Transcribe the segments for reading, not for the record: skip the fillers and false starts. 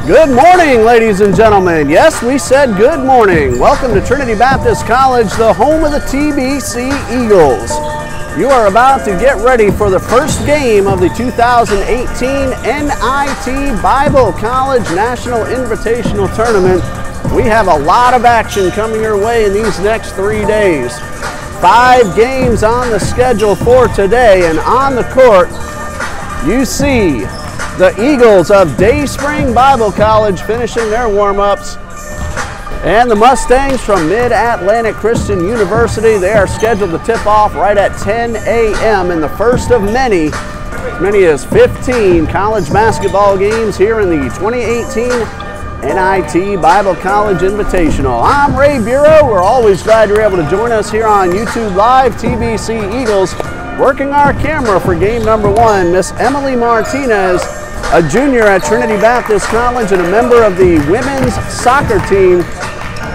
Good morning, ladies and gentlemen. Yes, we said good morning. Welcome to Trinity Baptist College, the home of the TBC Eagles. You are about to get ready for the first game of the 2018 NIT Bible College National Invitational Tournament. We have a lot of action coming your way in these next 3 days. 5 games on the schedule for today, and on the court, you see the Eagles of Dayspring Bible College finishing their warm-ups, and the Mustangs from Mid-Atlantic Christian University. They are scheduled to tip off right at 10 a.m. in the first of many as 15 college basketball games here in the 2018 NIT Bible College Invitational. I'm Ray Bureau. We're always glad you're able to join us here on YouTube Live. TBC Eagles working our camera for game number 1, Miss Emily Martinez, a junior at Trinity Baptist College and a member of the women's soccer team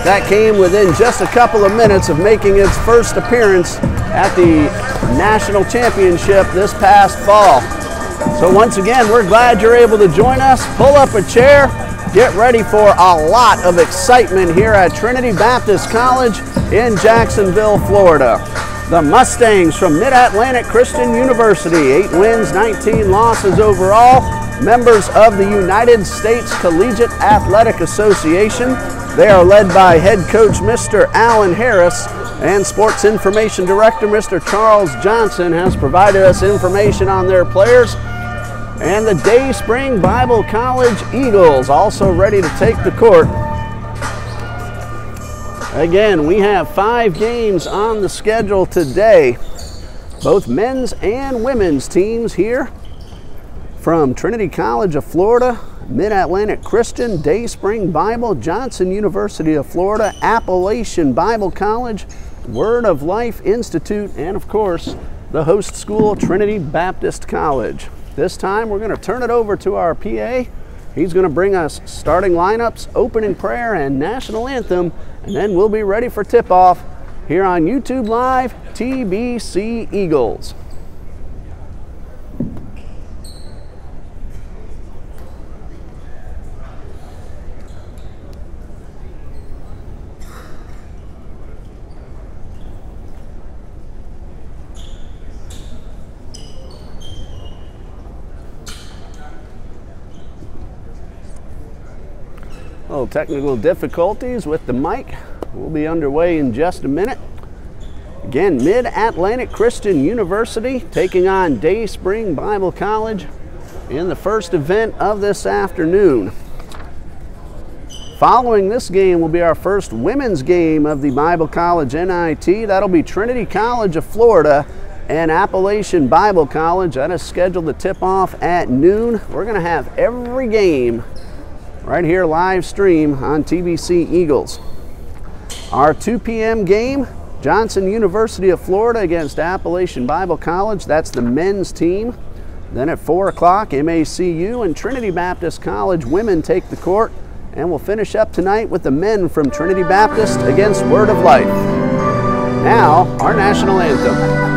that came within just a couple of minutes of making its first appearance at the national championship this past fall. So once again, we're glad you're able to join us. Pull up a chair, get ready for a lot of excitement here at Trinity Baptist College in Jacksonville, Florida. The Mustangs from Mid-Atlantic Christian University, 8 wins, 19 losses overall. Members of the United States Collegiate Athletic Association. They are led by head coach Mr. Alan Harris, and Sports Information Director Mr. Charles Johnson has provided us information on their players. And the Dayspring Bible College Eagles also ready to take the court. Again, we have 5 games on the schedule today. Both men's and women's teams here from Trinity College of Florida, Mid-Atlantic Christian, Dayspring Bible, Johnson University of Florida, Appalachian Bible College, Word of Life Institute, and of course, the host school, Trinity Baptist College. This time, we're going to turn it over to our PA. He's going to bring us starting lineups, opening prayer, and national anthem, and then we'll be ready for tip-off here on YouTube Live, TBC Eagles. Little technical difficulties with the mic. We'll be underway in just a minute. Again, Mid-Atlantic Christian University taking on Dayspring Bible College in the first event of this afternoon. Following this game will be our first women's game of the Bible College NIT. That'll be Trinity College of Florida and Appalachian Bible College. That is scheduled to tip off at noon. We're going to have every game right here live stream on TBC Eagles. Our 2 p.m. game, Johnson University of Florida against Appalachian Bible College. That's the men's team. Then at 4 o'clock, MACU and Trinity Baptist College women take the court. And we'll finish up tonight with the men from Trinity Baptist against Word of Life. Now, our national anthem.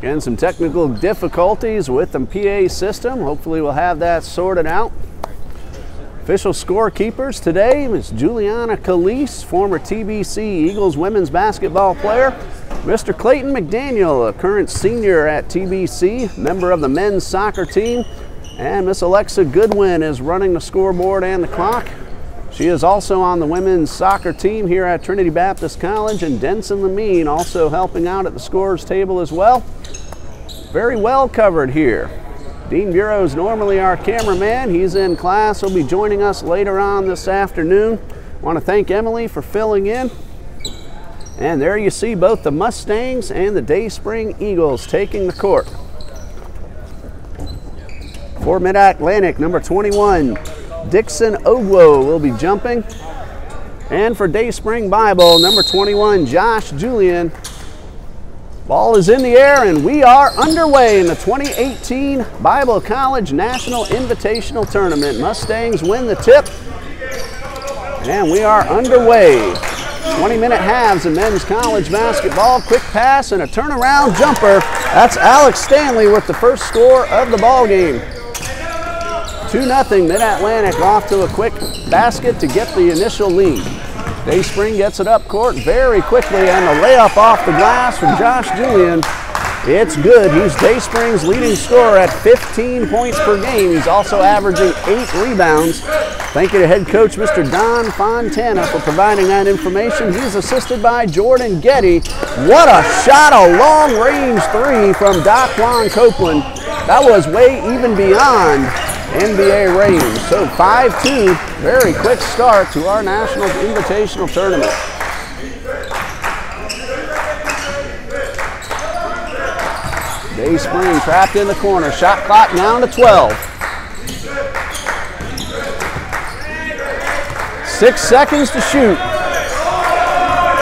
Again, some technical difficulties with the PA system. Hopefully we'll have that sorted out. Official scorekeepers today is Juliana Calise, former TBC Eagles women's basketball player. Mr. Clayton McDaniel, a current senior at TBC, member of the men's soccer team. And Miss Alexa Goodwin is running the scoreboard and the clock. She is also on the women's soccer team here at Trinity Baptist College, and Denson Lamine also helping out at the scorer's table as well. Very well covered here. Dean Bureau is normally our cameraman. He's in class. He'll be joining us later on this afternoon. I want to thank Emily for filling in. And there you see both the Mustangs and the Dayspring Eagles taking the court. For Mid-Atlantic, number 21, Dixon Ogwo will be jumping. And for Dayspring Bible, number 21, Josh Julian. Ball is in the air, and we are underway in the 2018 Bible College National Invitational Tournament. Mustangs win the tip, and we are underway. 20-minute halves in men's college basketball. Quick pass and a turnaround jumper. That's Alex Stanley with the first score of the ball game. 2-0 Mid-Atlantic off to a quick basket to get the initial lead. Dayspring gets it up court very quickly, and the layup off the glass from Josh Julian. It's good. He's Dayspring's leading scorer at 15 points per game. He's also averaging 8 rebounds. Thank you to head coach Mr. Don Fontana for providing that information. He's assisted by Jordan Getty. What a shot, a long-range three from Daquan Copeland. That was way even beyond NBA range. So 5-2, very quick start to our National Invitational Tournament. Dayspring trapped in the corner. Shot clock down to 12. 6 seconds to shoot.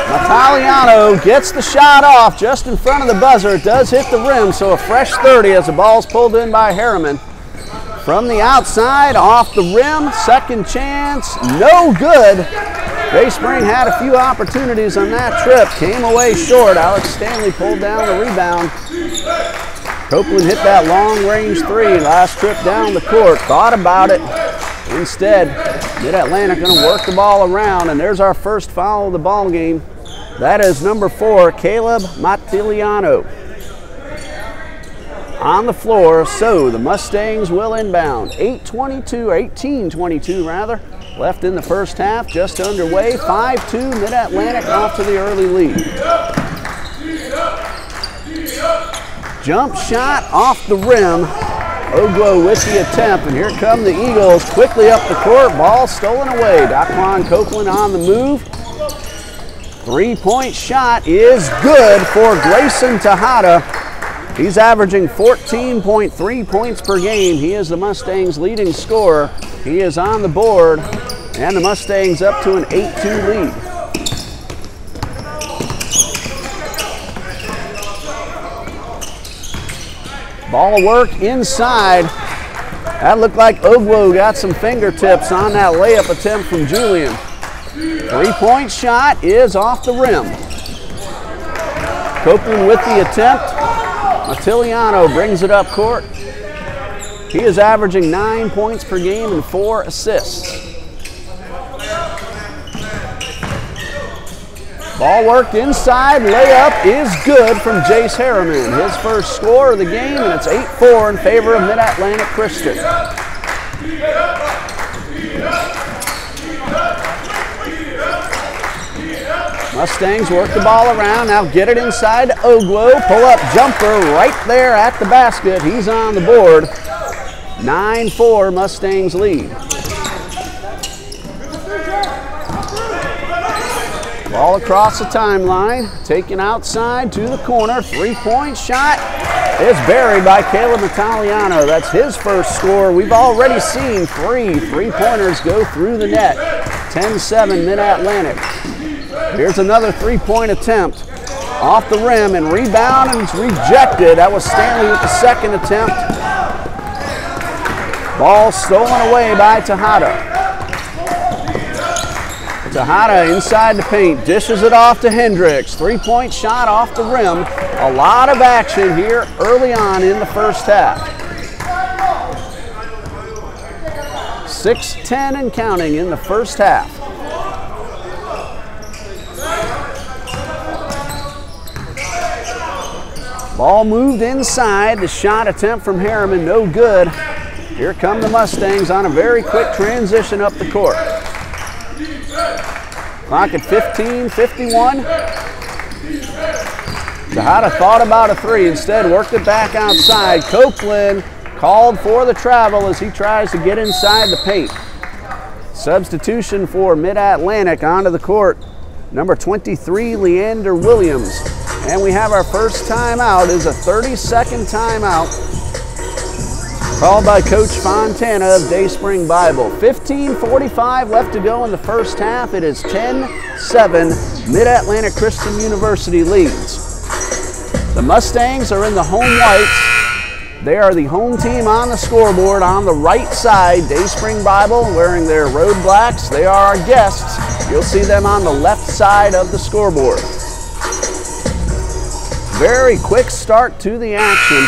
Italiano gets the shot off just in front of the buzzer. It does hit the rim, so a fresh 30 as the ball's pulled in by Harriman. From the outside, off the rim, second chance, no good. Dayspring had a few opportunities on that trip, came away short. Alex Stanley pulled down the rebound. Copeland hit that long-range three, last trip down the court, thought about it. Instead, Mid-Atlantic going to work the ball around, and there's our first foul of the ball game. That is number 4, Caleb Matiliano. On the floor, so the Mustangs will inbound. 18-22 rather, left in the first half, just underway. 5-2, Mid-Atlantic off to the early lead. Jump shot off the rim. Ogwo with the attempt, and here come the Eagles quickly up the court. Ball stolen away. Daquan Copeland on the move. Three-point shot is good for Grayson Tejada. He's averaging 14.3 points per game. He is the Mustangs' leading scorer. He is on the board, and the Mustangs up to an 8-2 lead. Ball work inside. That looked like Ogwo got some fingertips on that layup attempt from Julian. Three-point shot is off the rim. Copeland with the attempt. Matiliano brings it up court. He is averaging 9 points per game and 4 assists. Ball worked inside, layup is good from Jace Harriman. His first score of the game, and it's 8-4 in favor of Mid-Atlantic Christian. Mustangs work the ball around, now get it inside to Ogwo. Pull-up jumper right there at the basket. He's on the board. 9-4 Mustangs lead. Ball across the timeline, taken outside to the corner. Three-point shot is buried by Caleb Italiano. That's his first score. We've already seen 3 three-pointers go through the net. 10-7 Mid-Atlantic. Here's another three-point attempt. Off the rim and rebound, and it's rejected. That was Stanley with the second attempt. Ball stolen away by Tejada. Tejada inside the paint, dishes it off to Hendricks. Three-point shot off the rim. A lot of action here early on in the first half. 6:10 and counting in the first half. Ball moved inside. The shot attempt from Harriman, no good. Here come the Mustangs on a very quick transition up the court. Clock at 15:51. Tejada thought about a three, instead worked it back outside. Copeland called for the travel as he tries to get inside the paint. Substitution for Mid-Atlantic onto the court. Number 23, Leander Williams. And we have our first timeout. Is a 30-second timeout called by Coach Fontana of Dayspring Bible. 15:45 left to go in the first half. It is 10-7. Mid-Atlantic Christian University leads. The Mustangs are in the home whites. They are the home team on the scoreboard on the right side. Dayspring Bible wearing their road blacks. They are our guests. You'll see them on the left side of the scoreboard. Very quick start to the action.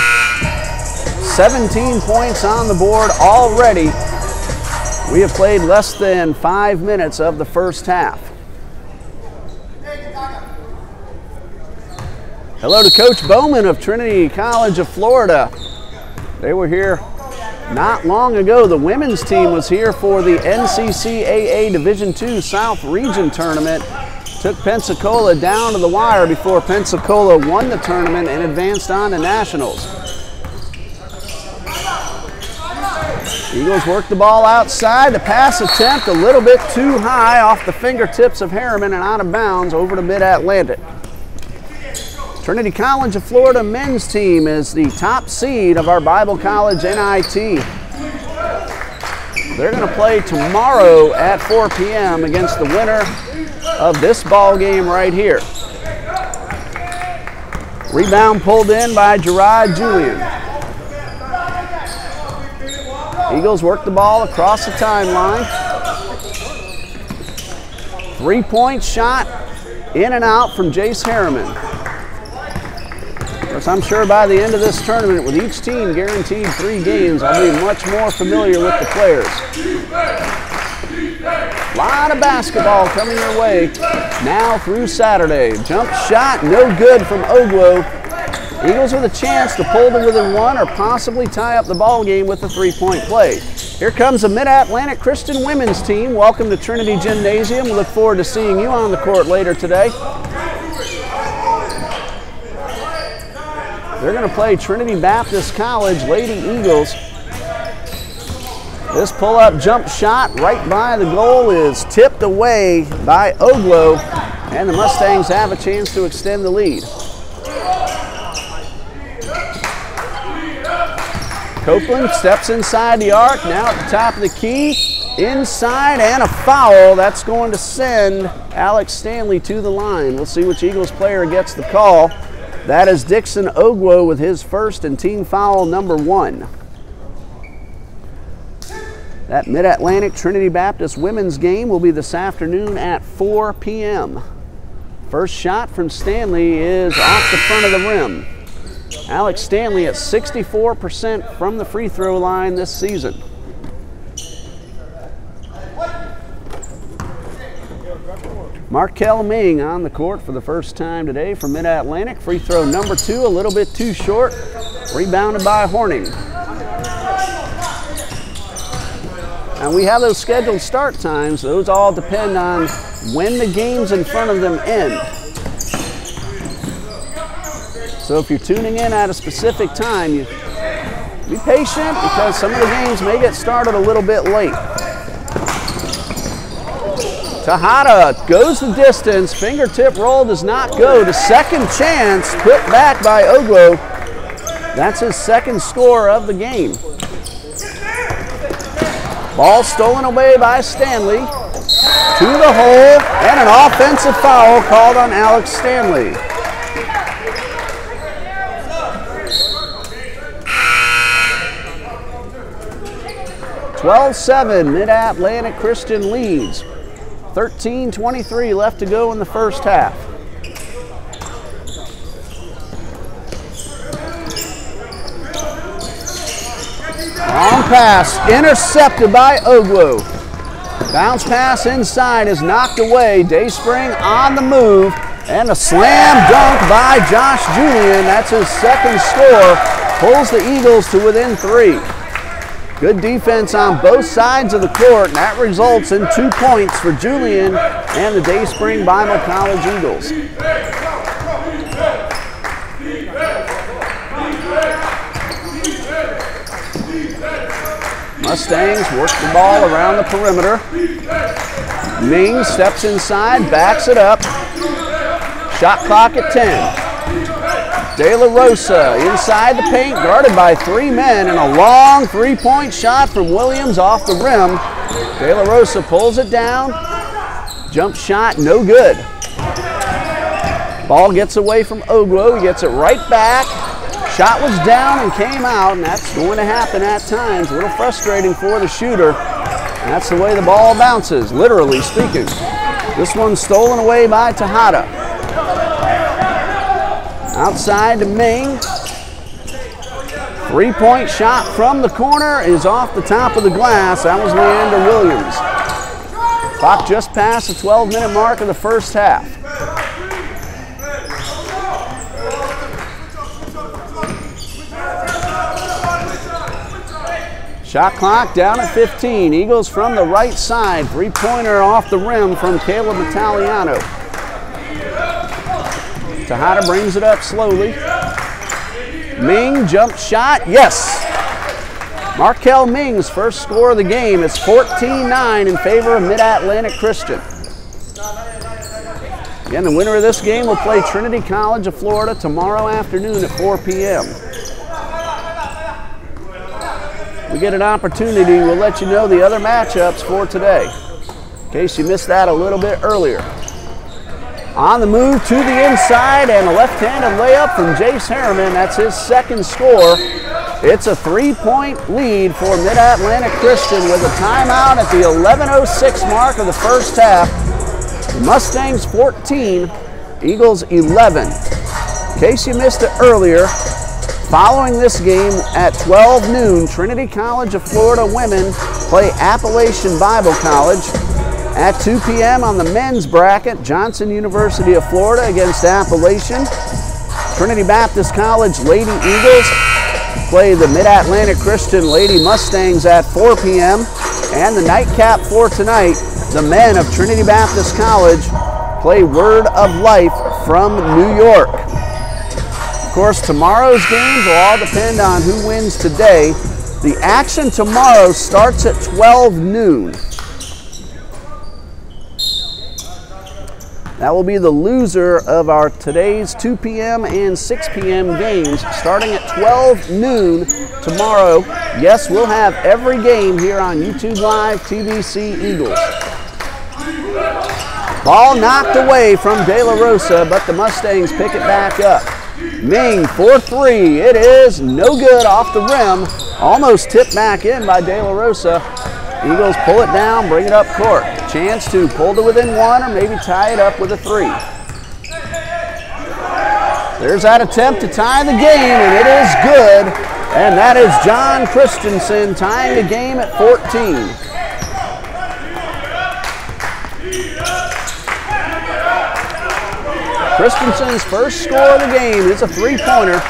17 points on the board already. We have played less than 5 minutes of the first half. Hello to Coach Bowman of Trinity College of Florida. They were here not long ago. The women's team was here for the NCCAA Division II South Region Tournament. Took Pensacola down to the wire before Pensacola won the tournament and advanced on to nationals. Eagles work the ball outside. The pass attempt a little bit too high off the fingertips of Harriman and out of bounds over to Mid-Atlantic. Trinity College of Florida men's team is the top seed of our Bible College NIT. They're going to play tomorrow at 4 p.m. against the winner of this ball game right here. Rebound pulled in by Gerard Julian. Eagles work the ball across the timeline. 3-point shot in and out from Jace Harriman. Of course, I'm sure by the end of this tournament, with each team guaranteed 3 games, I'll be much more familiar with the players. A lot of basketball coming your way now through Saturday. Jump shot, no good from Oglo. Eagles with a chance to pull to within 1 or possibly tie up the ball game with a 3-point play. Here comes the Mid-Atlantic Christian women's team. Welcome to Trinity Gymnasium. We look forward to seeing you on the court later today. They're going to play Trinity Baptist College Lady Eagles. This pull-up jump shot right by the goal is tipped away by Oglo, and the Mustangs have a chance to extend the lead. Copeland steps inside the arc, now at the top of the key, inside, and a foul. That's going to send Alex Stanley to the line. We'll see which Eagles player gets the call. That is Dixon Oglo with his first and team foul number 1. That Mid-Atlantic Trinity Baptist women's game will be this afternoon at 4 p.m. First shot from Stanley is off the front of the rim. Alex Stanley at 64% from the free throw line this season. Markel Ming on the court for the first time today for Mid-Atlantic. Free throw number 2, a little bit too short. Rebounded by Horning. And we have those scheduled start times. Those all depend on when the games in front of them end. So if you're tuning in at a specific time, you be patient because some of the games may get started a little bit late. Tejada goes the distance. Fingertip roll does not go. The second chance put back by Oglo. That's his second score of the game. Ball stolen away by Stanley. To the hole, and an offensive foul called on Alex Stanley. (12-7) Mid-Atlantic Christian leads. 13:23 left to go in the first half. Long pass intercepted by Oglo. Bounce pass inside is knocked away. Dayspring on the move, and a slam dunk by Josh Julian. That's his second score. Pulls the Eagles to within 3. Good defense on both sides of the court, and that results in 2 points for Julian and the Dayspring Bible College Eagles. Mustangs work the ball around the perimeter. Ming steps inside, backs it up. Shot clock at 10. De La Rosa inside the paint, guarded by 3 men, and a long three-point shot from Williams off the rim. De La Rosa pulls it down. Jump shot, no good. Ball gets away from Oglo, he gets it right back. Shot was down and came out, and that's going to happen at times. A little frustrating for the shooter. And that's the way the ball bounces, literally speaking. This one's stolen away by Tejada. Outside to Ming. Three-point shot from the corner is off the top of the glass. That was Leander Williams. Clock just past the 12-minute mark of the first half. Shot clock down at 15. Eagles from the right side. Three-pointer off the rim from Caleb Italiano. Tejada brings it up slowly. Ming, jump shot, yes! Markel Ming's first score of the game. It's 14-9 in favor of Mid-Atlantic Christian. Again, the winner of this game will play Trinity College of Florida tomorrow afternoon at 4 p.m. We get an opportunity, we'll let you know the other matchups for today, in case you missed that a little bit earlier. On the move to the inside, and a left-handed layup from Jace Harriman. That's his second score. It's a 3-point lead for Mid-Atlantic Christian with a timeout at the 11:06 mark of the first half. The Mustangs 14, Eagles 11. In case you missed it earlier, following this game at 12 noon, Trinity College of Florida women play Appalachian Bible College. At 2 p.m. on the men's bracket, Johnson University of Florida against Appalachian. Trinity Baptist College Lady Eagles play the Mid-Atlantic Christian Lady Mustangs at 4 p.m. And the nightcap for tonight, the men of Trinity Baptist College play Word of Life from New York. Of course, tomorrow's games will all depend on who wins today. The action tomorrow starts at 12 noon. That will be the loser of our today's 2 p.m. and 6 p.m. games starting at 12 noon tomorrow. Yes, we'll have every game here on YouTube Live TBC Eagles. Ball knocked away from De La Rosa, but the Mustangs pick it back up. Ming for 3. It is no good off the rim. Almost tipped back in by De La Rosa. Eagles pull it down, bring it up court. Chance to pull to within 1 or maybe tie it up with a 3. There's that attempt to tie the game, and it is good. And that is John Christensen tying the game at 14. Christensen's first score of the game is a 3-pointer.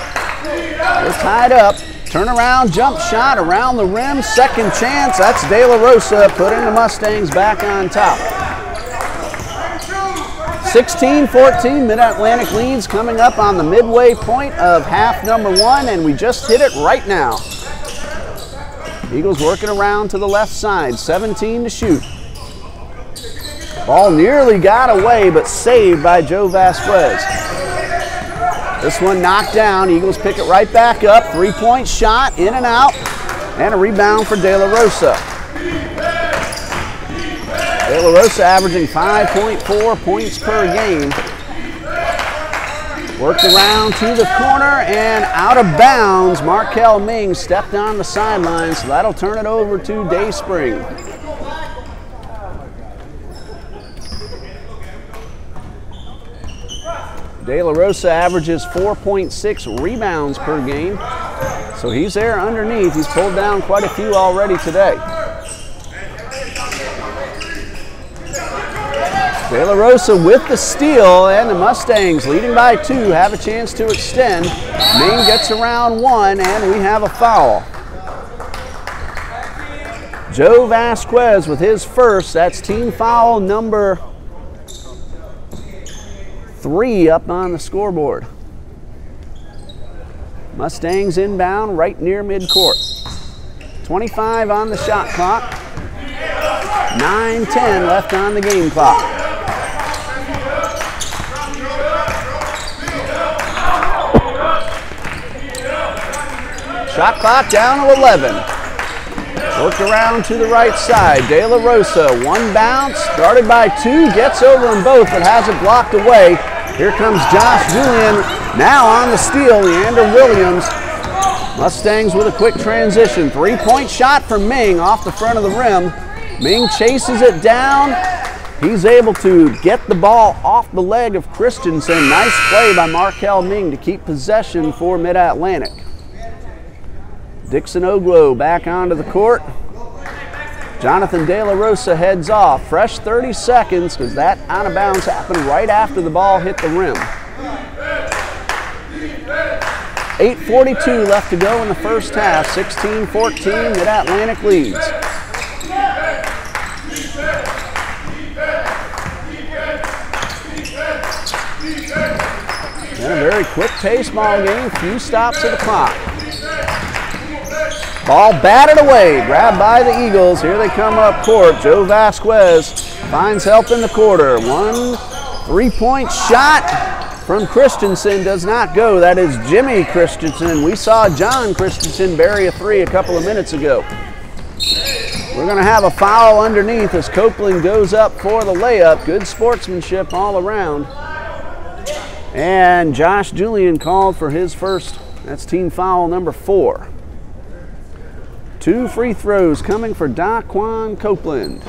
They're tied up. Turnaround jump shot around the rim, second chance. That's De La Rosa putting the Mustangs back on top. 16-14, Mid-Atlantic leads coming up on the midway point of half number 1, and we just hit it right now. Eagles working around to the left side, 17 to shoot. Ball nearly got away, but saved by Joe Vasquez. This one knocked down. Eagles pick it right back up. 3-point shot, in and out, and a rebound for De La Rosa. De La Rosa averaging 5.4 points per game. Worked around to the corner and out of bounds. Markel Ming stepped on the sideline, so that'll turn it over to Dayspring. De La Rosa averages 4.6 rebounds per game. So he's there underneath. He's pulled down quite a few already today. De La Rosa with the steal, and the Mustangs leading by 2 have a chance to extend. Ming gets around 1, and we have a foul. Joe Vasquez with his first. That's team foul number 3 up on the scoreboard. Mustangs inbound right near midcourt. 25 on the shot clock. 9:10 left on the game clock. Shot clock down to 11. Worked around to the right side. De La Rosa, 1 bounce, started by 2, gets over them both, but has it blocked away. Here comes Josh Julian, now on the steal, Leander Williams. Mustangs with a quick transition. 3-point shot from Ming off the front of the rim. Ming chases it down. He's able to get the ball off the leg of Christensen. Nice play by Markel Ming to keep possession for Mid-Atlantic. Dixon Oglo back onto the court. Jonathan De La Rosa heads off. Fresh 30 seconds because that out of bounds happened right after the ball hit the rim. 8:42 left to go in the first half. 16-14, Mid-Atlantic leads. And a very quick-paced ball game. Few stops at the clock. Ball batted away, grabbed by the Eagles. Here they come up court. Joe Vasquez finds help in the quarter. 1 3-point shot from Christensen does not go. That is Jimmy Christensen. We saw John Christensen bury a 3 a couple of minutes ago. We're going to have a foul underneath as Copeland goes up for the layup. Good sportsmanship all around. And Josh Julian called for his first. That's team foul number 4. 2 free throws coming for Daquan Copeland.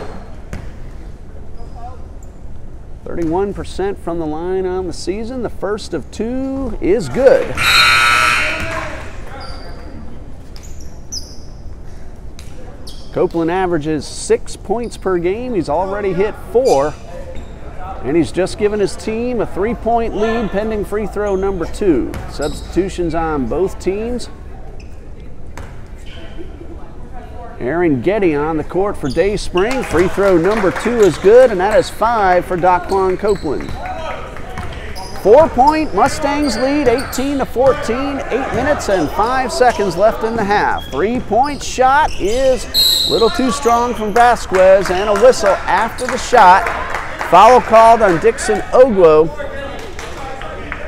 31% from the line on the season. The first of 2 is good. Copeland averages 6 points per game. He's already hit 4. And he's just given his team a 3-point lead pending free throw number 2. Substitutions on both teams. Aaron Getty on the court for Dayspring. Free throw number 2 is good, and that is 5 for Daquan Copeland. 4-point Mustangs lead, 18-14, 8 minutes and 5 seconds left in the half. 3-point shot is a little too strong from Vasquez, and a whistle after the shot. Foul called on Dixon Oglo.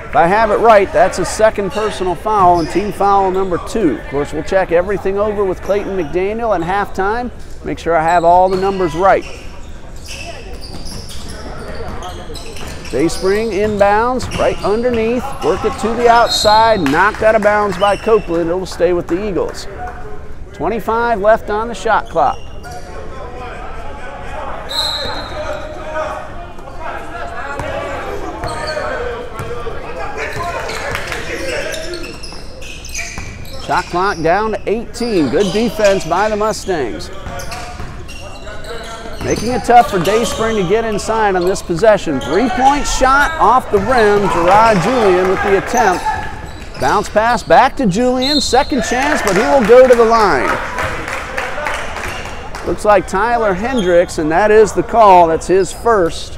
If I have it right, that's a second personal foul and team foul number 2. Of course, we'll check everything over with Clayton McDaniel at halftime. Make sure I have all the numbers right. Dayspring inbounds, right underneath. Work it to the outside, knocked out of bounds by Copeland. It'll stay with the Eagles. 25 left on the shot clock. Shot clock down to 18. Good defense by the Mustangs. Making it tough for Dayspring to get inside on this possession. 3-point shot off the rim. Gerard Julian with the attempt. Bounce pass back to Julian. Second chance, but he will go to the line. Looks like Tyler Hendricks, and that is the call. That's his first.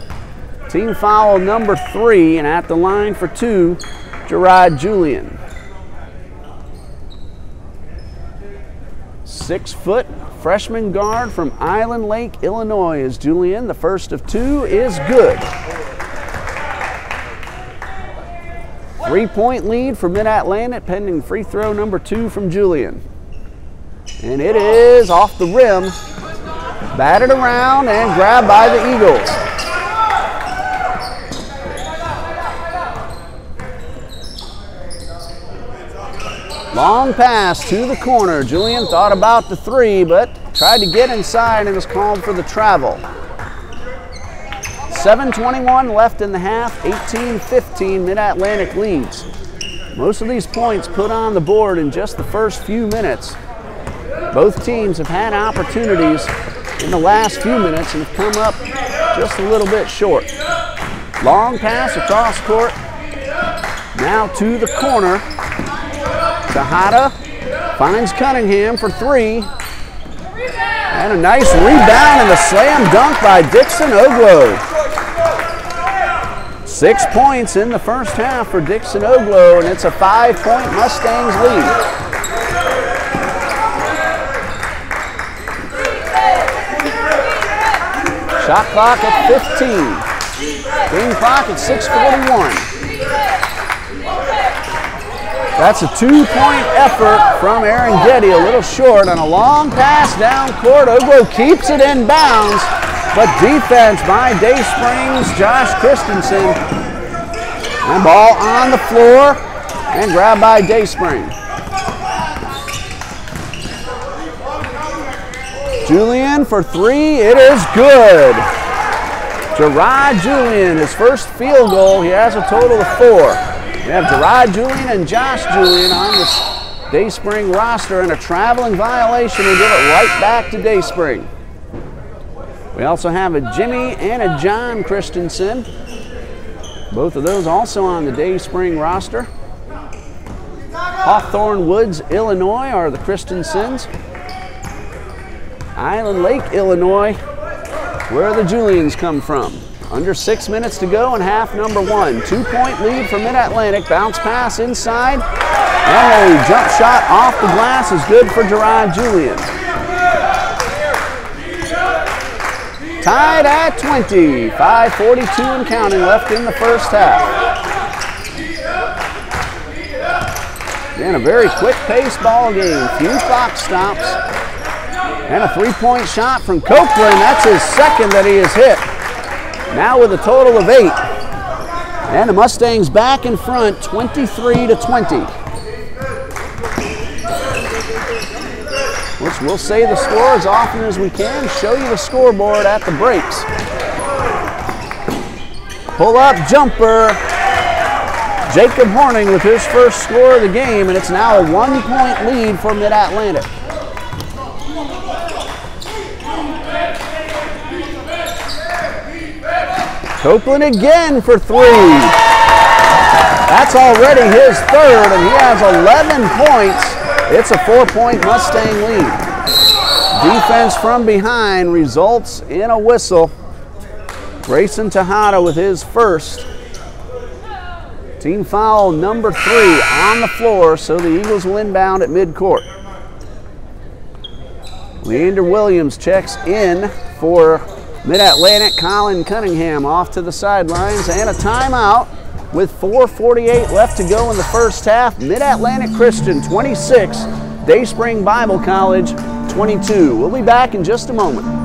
Team foul number 3, and at the line for 2, Gerard Julian. 6-foot freshman guard from Island Lake, Illinois is Julian. The first of 2 is good. 3-point lead for Mid-Atlantic pending free throw number 2 from Julian. And it is off the rim, batted around and grabbed by the Eagles. Long pass to the corner. Julian thought about the 3, but tried to get inside and was called for the travel. 7:21 left in the half. 18-15, Mid-Atlantic leads. Most of these points put on the board in just the first few minutes. Both teams have had opportunities in the last few minutes and have come up just a little bit short. Long pass across court. Now to the corner. Tejada finds Cunningham for three. And a nice rebound and a slam dunk by Dixon Oglo. 6 points in the first half for Dixon Oglo, and it's a 5-point Mustangs lead. Shot clock at 15. Game clock at 6:41. That's a 2-point effort from Aaron Getty, a little short on a long pass down court. Oglo keeps it in bounds, but defense by Dayspring's Josh Christensen. And ball on the floor and grabbed by Dayspring. Julian for three, it is good. Gerard Julian, his first field goal, he has a total of 4. We have Gerard Julian and Josh Julian on this Dayspring roster, and a traveling violation will give it right back to Dayspring. We also have a Jimmy and a John Christensen. Both of those also on the Dayspring roster. Hawthorne Woods, Illinois are the Christensens. Island Lake, Illinois, where the Julians come from. Under 6 minutes to go in half number 1. 2-point lead for Mid-Atlantic. Bounce pass inside. And a jump shot off the glass is good for Gerard Julian. Tied at 20. 5:42 and counting left in the first half. Again, a very quick-paced ball game. Few clock stops. And a 3-point shot from Copeland. That's his second that he has hit. Now with a total of 8. And the Mustangs back in front, 23-20. Which we'll say the score as often as we can. Show you the scoreboard at the breaks. Pull-up jumper. Jacob Horning with his first score of the game, and it's now a 1-point lead for Mid-Atlantic. Copeland again for 3. That's already his third, and he has 11 points. It's a 4-point Mustang lead. Defense from behind results in a whistle. Grayson Tejada with his first. Team foul number 3 on the floor, so the Eagles will inbound at midcourt. Leander Williams checks in for Mid-Atlantic. Colin Cunningham off to the sidelines, and a timeout with 4:48 left to go in the first half. Mid-Atlantic Christian 26, Dayspring Bible College 22. We'll be back in just a moment.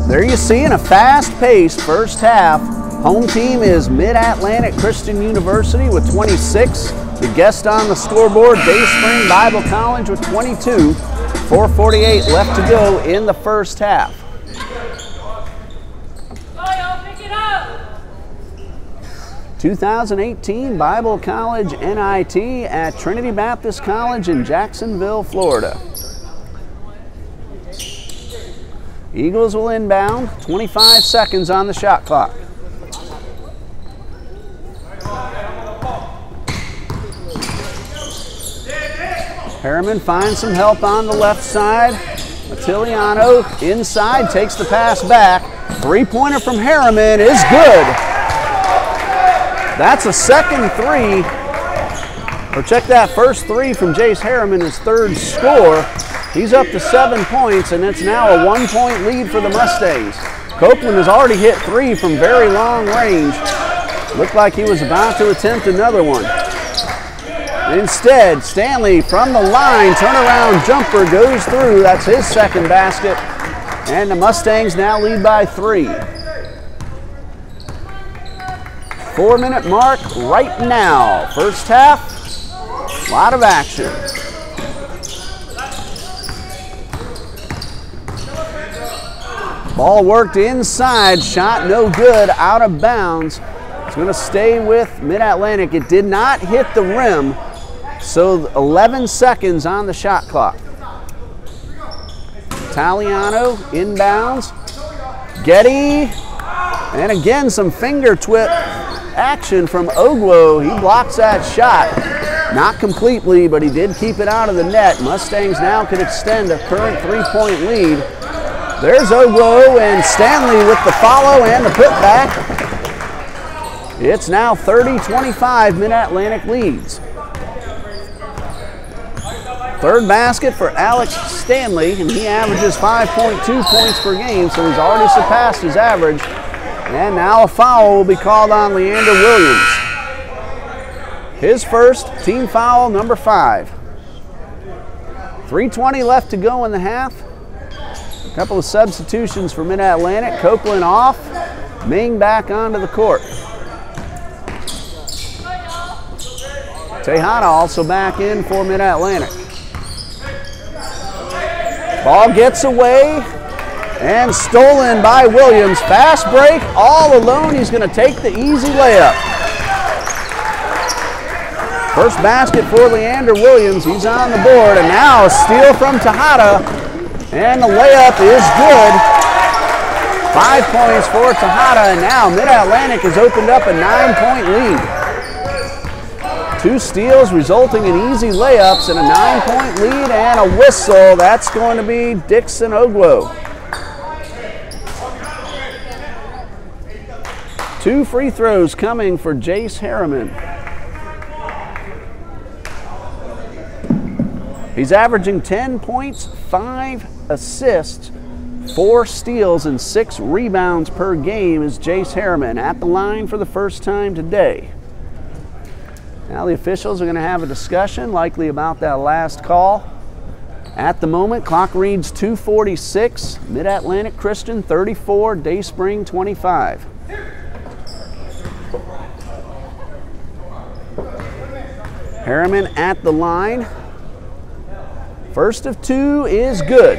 There you see, in a fast-paced first half, home team is Mid-Atlantic Christian University with 26. The guest on the scoreboard, Dayspring Bible College with 22. 4:48 left to go in the first half. 2018 Bible College NIT at Trinity Baptist College in Jacksonville, Florida. Eagles will inbound, 25 seconds on the shot clock. Harriman finds some help on the left side. Attiliano inside, takes the pass back. Three-pointer from Harriman is good. That's a second three. Or check that, first three from Jace Harriman, his third score. He's up to 7 points, and it's now a 1-point lead for the Mustangs. Copeland has already hit 3 from very long range. Looked like he was about to attempt another one. Instead, Stanley from the line, turnaround jumper goes through. That's his second basket. And the Mustangs now lead by 3. 4-minute mark right now. First half, a lot of action. Ball worked inside, shot no good, out of bounds. It's going to stay with Mid-Atlantic. It did not hit the rim, so 11 seconds on the shot clock. Italiano inbounds. Getty, and again some finger twip action from Ogwo. He blocks that shot. Not completely, but he did keep it out of the net. Mustangs now can extend a current 3-point lead. There's Ogwo and Stanley with the follow and the putback. It's now 30-25, Mid-Atlantic leads. Third basket for Alex Stanley, and he averages 5.2 points per game, so he's already surpassed his average. And now a foul will be called on Leander Williams. His first, team foul number 5. 3:20 left to go in the half. A couple of substitutions for Mid-Atlantic. Copeland off, Ming back onto the court. Tejada also back in for Mid-Atlantic. Ball gets away and stolen by Williams. Fast break, all alone. He's going to take the easy layup. First basket for Leander Williams. He's on the board, and now a steal from Tejada, and the layup is good. 5 points for Tejada, and now Mid-Atlantic has opened up a 9-point lead. 2 steals resulting in easy layups and a 9-point lead and a whistle. That's going to be Dixon Ogwo. 2 free throws coming for Jace Harriman. He's averaging 10 points, 5 assists, 4 steals, and 6 rebounds per game is Jace Harriman at the line for the first time today. Now the officials are going to have a discussion, likely about that last call. At the moment, clock reads 2:46. Mid-Atlantic Christian 34, Dayspring 25. Harriman at the line. First of 2 is good.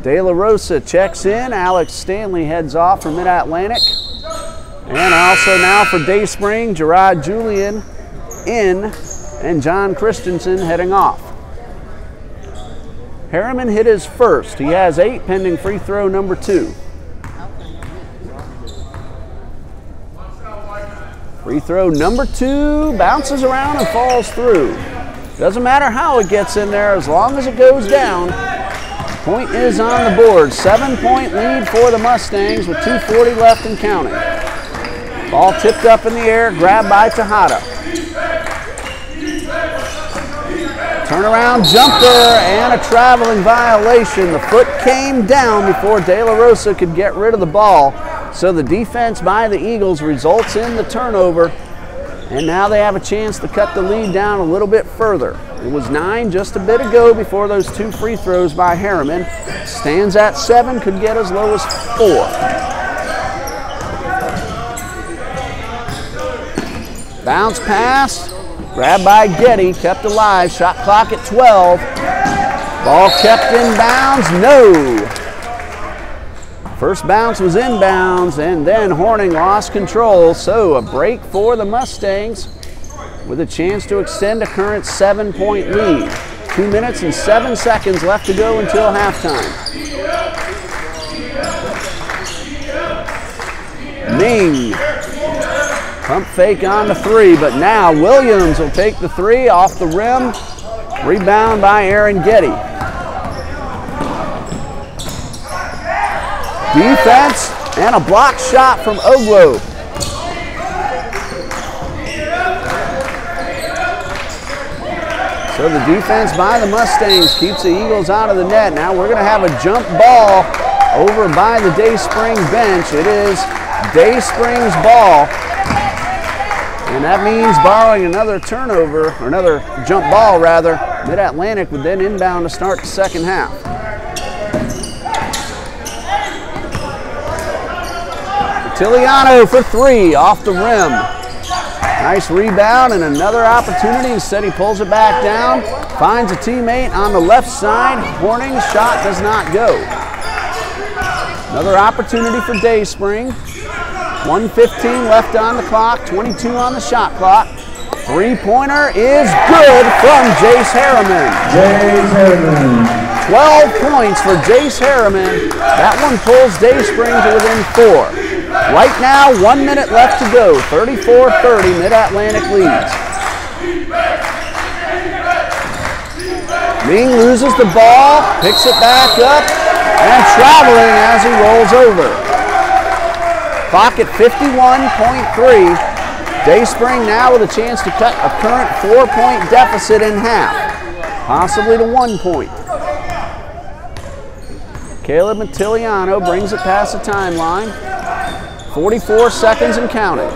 De La Rosa checks in. Alex Stanley heads off for Mid-Atlantic. And also now for Dayspring, Gerard Julian in and John Christensen heading off. Harriman hit his first. He has 8 pending free throw number 2. Free throw number 2 bounces around and falls through. Doesn't matter how it gets in there as long as it goes down. Point is on the board. 7-point lead for the Mustangs with 2:40 left and counting. Ball tipped up in the air, grabbed by Tejada. Turnaround jumper and a traveling violation. The foot came down before De La Rosa could get rid of the ball. So the defense by the Eagles results in the turnover. And now they have a chance to cut the lead down a little bit further. It was 9 just a bit ago before those 2 free throws by Harriman. Stands at 7, could get as low as 4. Bounce pass, grabbed by Getty, kept alive, shot clock at 12. Ball kept in bounds, no. First bounce was inbounds, and then Horning lost control, so a break for the Mustangs with a chance to extend a current 7-point lead. 2 minutes and 7 seconds left to go until halftime. Ming, pump fake on the 3, but now Williams will take the 3 off the rim. Rebound by Aaron Getty. Defense and a block shot from Oglo. So the defense by the Mustangs keeps the Eagles out of the net. Now we're going to have a jump ball over by the Dayspring bench. It is Dayspring's ball. And that means borrowing another turnover, or another jump ball rather. Mid-Atlantic would then inbound to start the second half. Tiliano for three, off the rim. Nice rebound and another opportunity. Instead he pulls it back down, finds a teammate on the left side. Horning's shot does not go. Another opportunity for Dayspring. 1:15 left on the clock, 22 on the shot clock. Three-pointer is good from Jace Harriman. 12 points for Jace Harriman. That one pulls Dayspring to within 4. Right now, 1 minute left to go. 34-30, Mid-Atlantic leads. Ming loses the ball, picks it back up, and traveling as he rolls over. Clock at 51.3. Dayspring now with a chance to cut a current 4-point deficit in half, possibly to 1 point. Caleb Matiliano brings it past the timeline. 44 seconds and counting.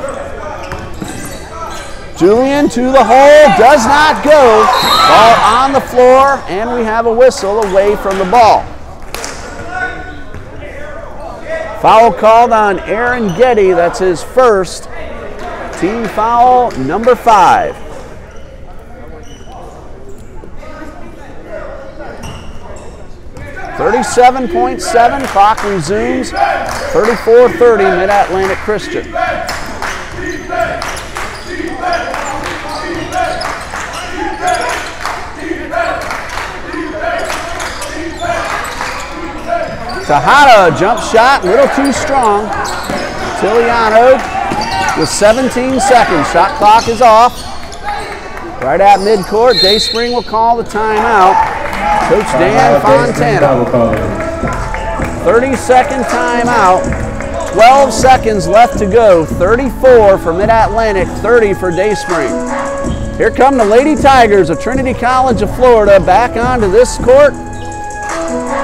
Julian to the hole, does not go. Ball on the floor, and we have a whistle away from the ball. Foul called on Aaron Getty, that's his first. Team foul number 5. .7, clock resumes. 34-30, Mid-Atlantic Christian. Tejada, jump shot, a little too strong. Tiliano with 17 seconds. Shot clock is off. Right at midcourt, Dayspring will call the timeout. Coach Dan Fontana. 30-second timeout. 12 seconds left to go. 34 for Mid-Atlantic, 30 for Dayspring. Here come the Lady Tigers of Trinity College of Florida back onto this court.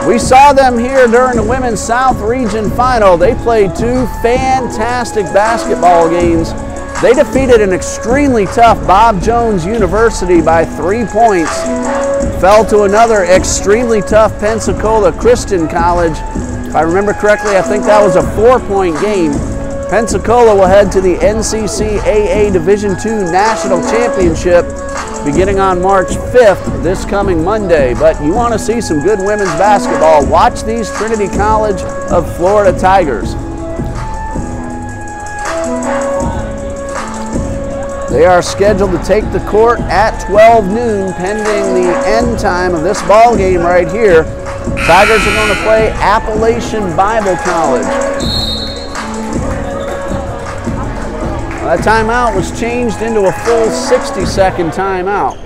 We saw them here during the Women's South Region Final. They played 2 fantastic basketball games. They defeated an extremely tough Bob Jones University by 3 points. Fell to another extremely tough Pensacola Christian College. If I remember correctly, I think that was a 4-point game. Pensacola will head to the NCCAA Division II National Championship beginning on March 5th, this coming Monday. But you want to see some good women's basketball, watch these Trinity College of Florida Tigers. They are scheduled to take the court at 12 noon, pending the end time of this ball game right here. Tigers are going to play Appalachian Bible College. That timeout was changed into a full 60-second timeout.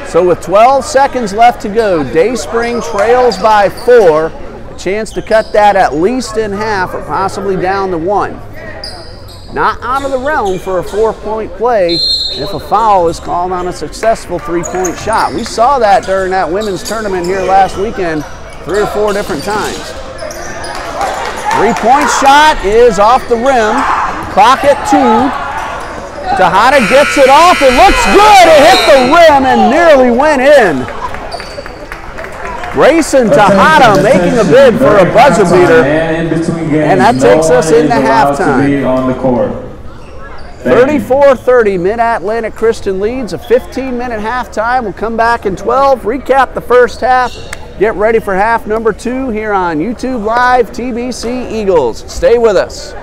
So with 12 seconds left to go, Dayspring trails by 4. A chance to cut that at least in half or possibly down to 1. Not out of the realm for a 4-point play if a foul is called on a successful 3-point shot. We saw that during that women's tournament here last weekend 3 or 4 different times. 3-point shot is off the rim. Clock at 2. Tejada gets it off. It looks good. It hit the rim and nearly went in. Grayson Tejada making a bid for a buzzer beater. And that takes us into halftime. 34-30, Mid-Atlantic Christian leads. A 15-minute halftime. We'll come back in 12, recap the first half. Get ready for half number 2 here on YouTube Live, TBC Eagles. Stay with us.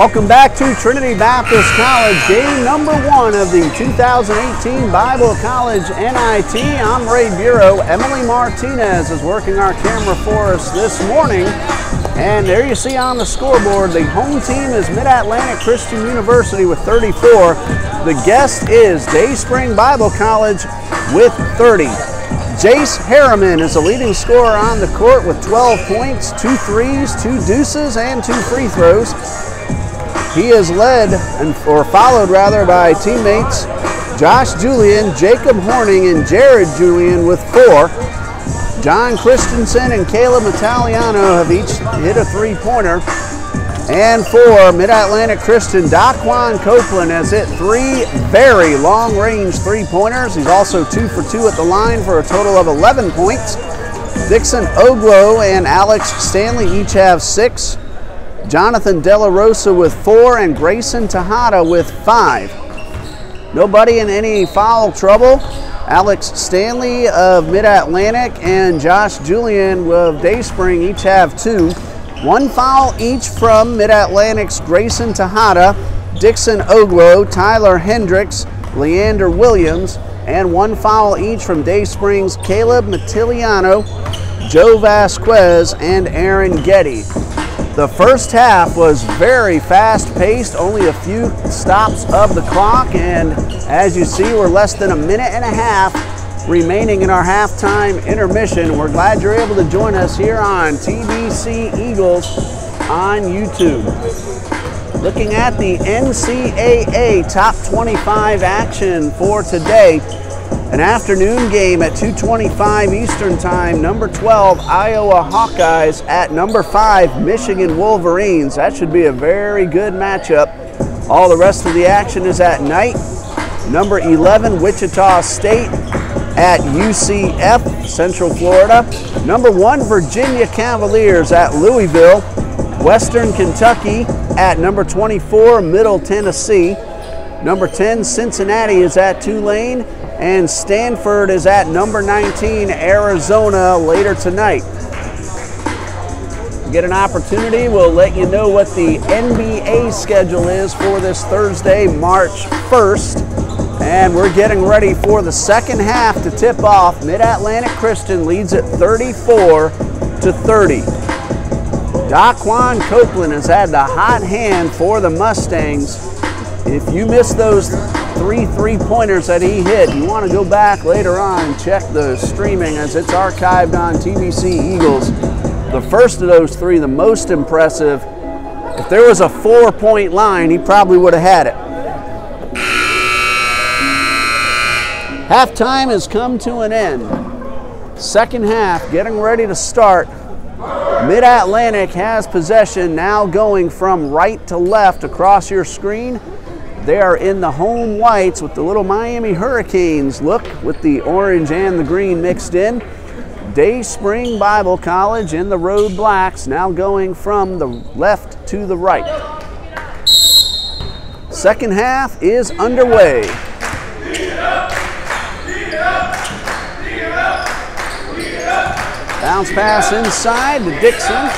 Welcome back to Trinity Baptist College, game number 1 of the 2018 Bible College NIT. I'm Ray Bureau. Emily Martinez is working our camera for us this morning. And there you see on the scoreboard, the home team is Mid-Atlantic Christian University with 34. The guest is Dayspring Bible College with 30. Jace Harriman is the leading scorer on the court with 12 points, 2 threes, 2 deuces, and 2 free throws. He is led, or followed rather, by teammates Josh Julian, Jacob Horning, and Jared Julian with 4. John Christensen and Caleb Italiano have each hit a 3-pointer. And for Mid-Atlantic Christian, Daquan Copeland has hit 3 very long-range 3-pointers. He's also 2 for 2 at the line for a total of 11 points. Dixon Oglo and Alex Stanley each have 6. Jonathan De La Rosa with 4 and Grayson Tejada with 5. Nobody in any foul trouble. Alex Stanley of Mid-Atlantic and Josh Julian of Dayspring each have 2. 1 foul each from Mid-Atlantic's Grayson Tejada, Dixon Oglo, Tyler Hendricks, Leander Williams, and 1 foul each from Dayspring's Caleb Matiliano, Joe Vasquez, and Aaron Getty. The first half was very fast-paced, only a few stops of the clock, and as you see, we're less than a minute and a half remaining in our halftime intermission. We're glad you're able to join us here on TBC Eagles on YouTube. Looking at the NCAA Top 25 action for today. An afternoon game at 2:25 Eastern Time. Number 12, Iowa Hawkeyes at number 5, Michigan Wolverines. That should be a very good matchup. All the rest of the action is at night. Number 11, Wichita State at UCF, Central Florida. Number 1, Virginia Cavaliers at Louisville. Western Kentucky at number 24, Middle Tennessee. Number 10, Cincinnati is at Tulane. And Stanford is at number 19, Arizona, later tonight. Get an opportunity, we'll let you know what the NBA schedule is for this Thursday, March 1st. And we're getting ready for the second half to tip off. Mid-Atlantic Christian leads at 34-30. Daquan Copeland has had the hot hand for the Mustangs. If you missed those 3 3-pointers that he hit, you want to go back later on and check the streaming as it's archived on TBC Eagles. The first of those 3, the most impressive. If there was a 4-point line, he probably would have had it. Halftime has come to an end. Second half getting ready to start. Mid-Atlantic has possession, now going from right to left across your screen. They are in the home whites with the little Miami Hurricanes look with the orange and the green mixed in. Dayspring Bible College in the road blacks, now going from the left to the right. Second half is underway. Bounce pass inside to Dixon.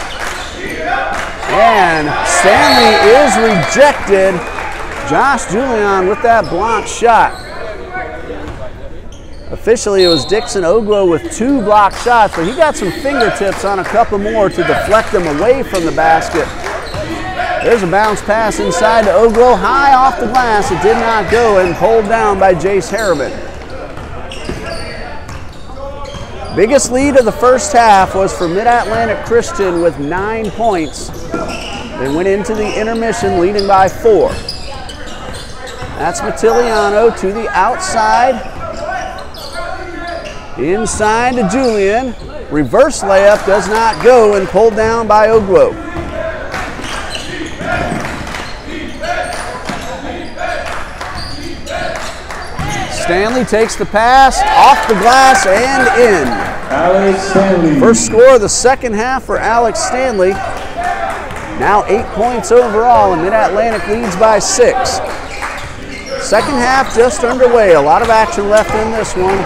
And Stanley is rejected. Josh Julian with that blocked shot. Officially, it was Dixon Oglo with 2 blocked shots, but he got some fingertips on a couple more to deflect them away from the basket. There's a bounce pass inside to Oglo, high off the glass. It did not go and pulled down by Jace Harriman. Biggest lead of the first half was for Mid-Atlantic Christian with 9 points. They went into the intermission leading by 4. That's Matiliano to the outside. Inside to Julian. Reverse layup does not go and pulled down by Oglo. Stanley takes the pass, off the glass and in. Alex Stanley. First score of the second half for Alex Stanley. Now 8 points overall, and Mid-Atlantic leads by 6. Second half just underway. A lot of action left in this one.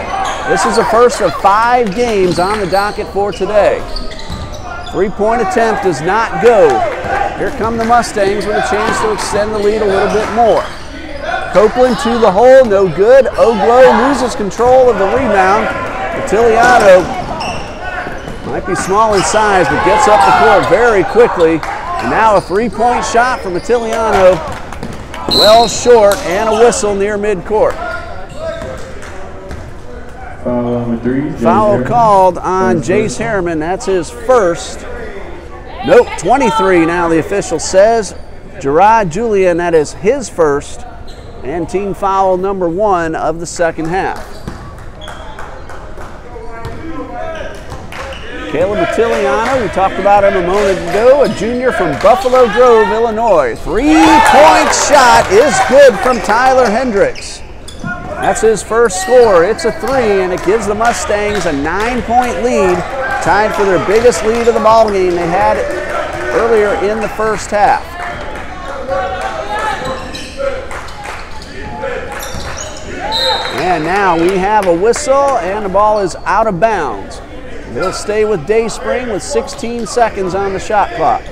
This is the first of 5 games on the docket for today. Three-point attempt does not go. Here come the Mustangs with a chance to extend the lead a little bit more. Copeland to the hole, no good. Oglo loses control of the rebound. Attiliano might be small in size, but gets up the court very quickly. And now a three-point shot from Attiliano, well short, and a whistle near midcourt. Foul number 3. Foul called on Jace Harriman. That's his first. Nope, 23 now the official says. Gerard Julian, that is his first. And team foul number 1 of the second half. Caleb Attiliano, we talked about him a moment ago, a junior from Buffalo Grove, Illinois. Three-point shot is good from Tyler Hendricks. That's his first score. It's a 3, and it gives the Mustangs a 9-point lead, tied for their biggest lead of the ball game they had earlier in the first half. And now we have a whistle, and the ball is out of bounds. They'll stay with Dayspring with 16 seconds on the shot clock.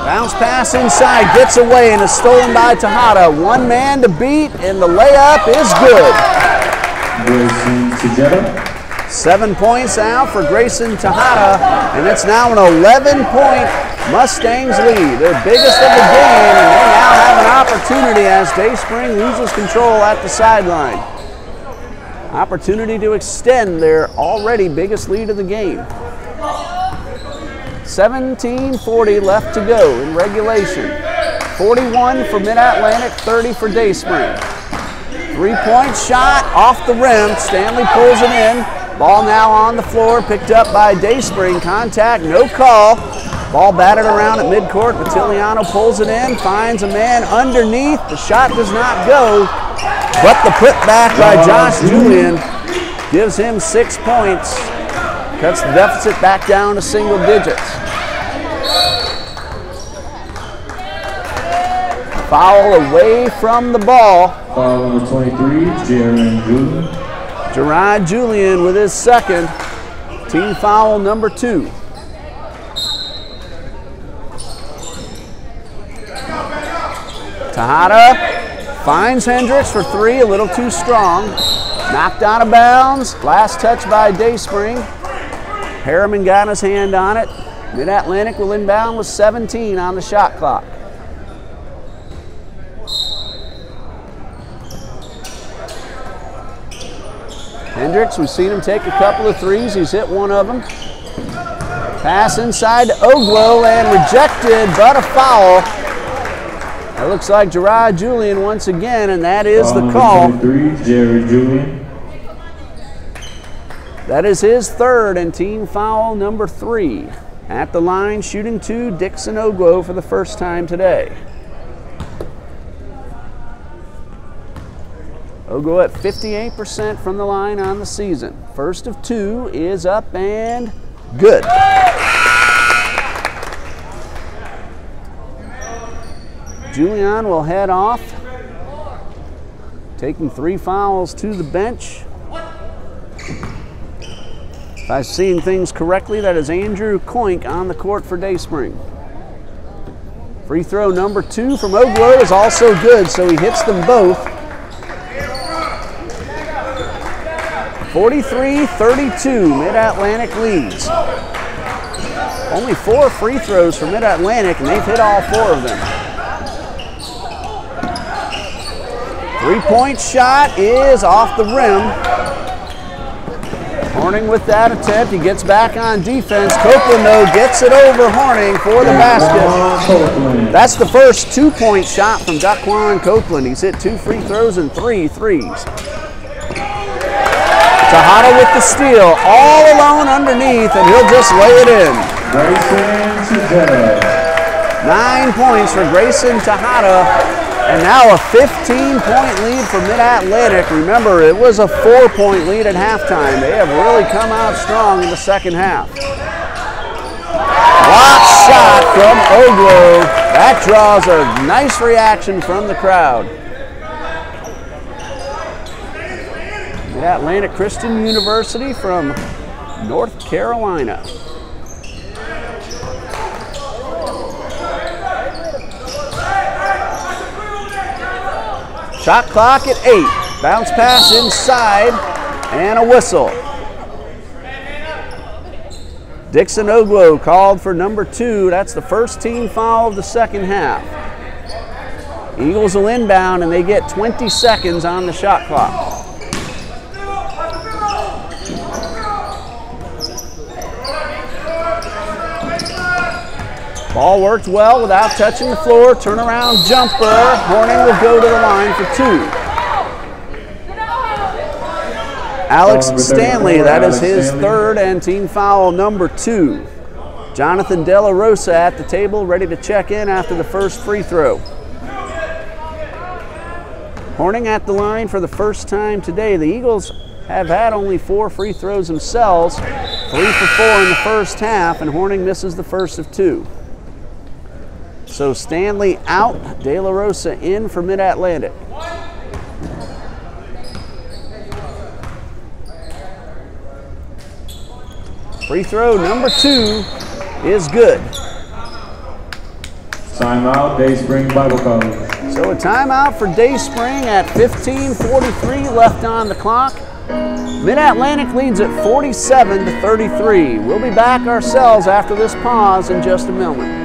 Bounce pass inside, gets away, and is stolen by Tejada. One man to beat, and the layup is good. 7 points out for Grayson Tejada, and it's now an 11-point Mustangs lead, their biggest of the game, and they now have an opportunity as Dayspring loses control at the sideline. Opportunity to extend their already biggest lead of the game. 17:40 left to go in regulation. 41 for Mid-Atlantic, 30 for Dayspring. Three-point shot off the rim. Stanley pulls it in. Ball now on the floor, picked up by Dayspring. Contact, no call. Ball batted around at midcourt. Attiliano pulls it in, finds a man underneath. The shot does not go, but the putback by Josh Julian gives him 6 points. Cuts the deficit back down to single digits. Foul away from the ball. Foul number 23, Gerard Julian with his second. Team foul number 2. Tejada finds Hendricks for 3, a little too strong. Knocked out of bounds. Last touch by Dayspring. Harriman got his hand on it. Mid-Atlantic will inbound with 17 on the shot clock. Hendricks, we've seen him take a couple of threes. He's hit one of them. Pass inside to Oglo and rejected, but a foul. It looks like Gerard Julian once again, and that is the call. 23, Jared Julian. That is his third and team foul number 3. At the line, shooting 2, Dixon Oglo for the first time today. Oglo at 58% from the line on the season. First of 2 is up and good. Julian will head off, taking 3 fouls to the bench. If I've seen things correctly, that is Andrew Coink on the court for Dayspring. Free throw number 2 from Oglo is also good, so he hits them both. 43-32, Mid-Atlantic leads. Only 4 free throws for Mid-Atlantic, and they've hit all 4 of them. Three-point shot is off the rim. Horning with that attempt. He gets back on defense. Copeland, though, gets it over Horning for the basket. That's the first 2-point shot from Daquan Copeland. He's hit 2 free throws and 3 threes. Tejada with the steal, all alone underneath, and he'll just lay it in. 9 points for Grayson Tejada, and now a 15-point lead for Mid-Atlantic. Remember, it was a 4-point lead at halftime. They have really come out strong in the second half. Block shot from Oglo. That draws a nice reaction from the crowd. Mid-Atlantic Christian University from North Carolina. Shot clock at 8. Bounce pass inside and a whistle. Dixon Ogwo called for number 2. That's the first team foul of the second half. Eagles will inbound and they get 20 seconds on the shot clock. Ball worked well without touching the floor. Turnaround jumper. Horning will go to the line for 2. Alex Stanley, that is his third and team foul number 2. Jonathan De La Rosa at the table, ready to check in after the first free throw. Horning at the line for the first time today. The Eagles have had only 4 free throws themselves, 3 for 4 in the first half, and Horning misses the first of 2. So Stanley out, De La Rosa in for Mid-Atlantic. Free throw number 2 is good. Timeout, Dayspring Bible College. So a timeout for Dayspring at 15:43 left on the clock. Mid-Atlantic leads at 47-33. We'll be back ourselves after this pause in just a moment.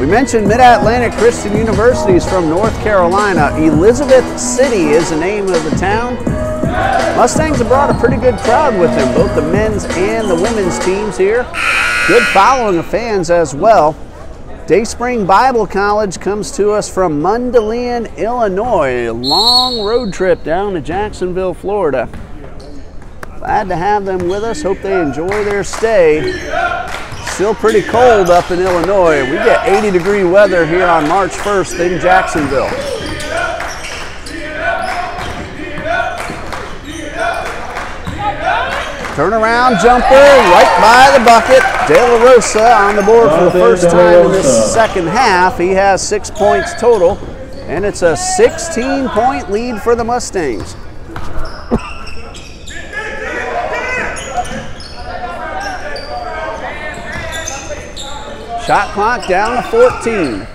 We mentioned Mid-Atlantic Christian University is from North Carolina. Elizabeth City is the name of the town. Mustangs have brought a pretty good crowd with them, both the men's and the women's teams here. Good following of fans as well. Dayspring Bible College comes to us from Mundelein, Illinois. Long road trip down to Jacksonville, Florida. Glad to have them with us. Hope they enjoy their stay. Still pretty cold up in Illinois. We get 80-degree weather here on March 1st in Jacksonville. Turnaround jumper right by the bucket. De La Rosa on the board for the first time in this second half. He has 6 points total, and it's a 16-point lead for the Mustangs. Shot clock down to 14.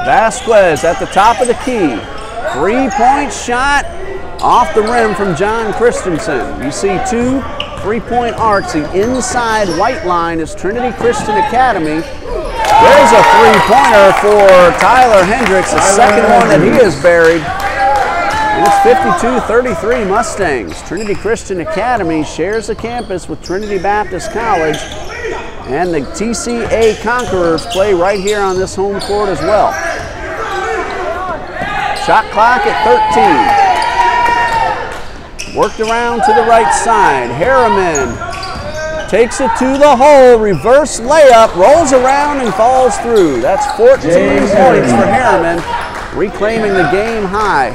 Vasquez at the top of the key. 3-point shot off the rim from John Christensen. You see 2 3-point arcs. The inside white line is Trinity Christian Academy. There's a 3-pointer for Tyler Hendricks, the second one that he has buried. And it's 52-33 Mustangs. Trinity Christian Academy shares the campus with Trinity Baptist College. And the TCA Conquerors play right here on this home court as well. Shot clock at 13. Worked around to the right side. Harriman takes it to the hole. Reverse layup. Rolls around and falls through. That's 14 points for Harriman, reclaiming the game high.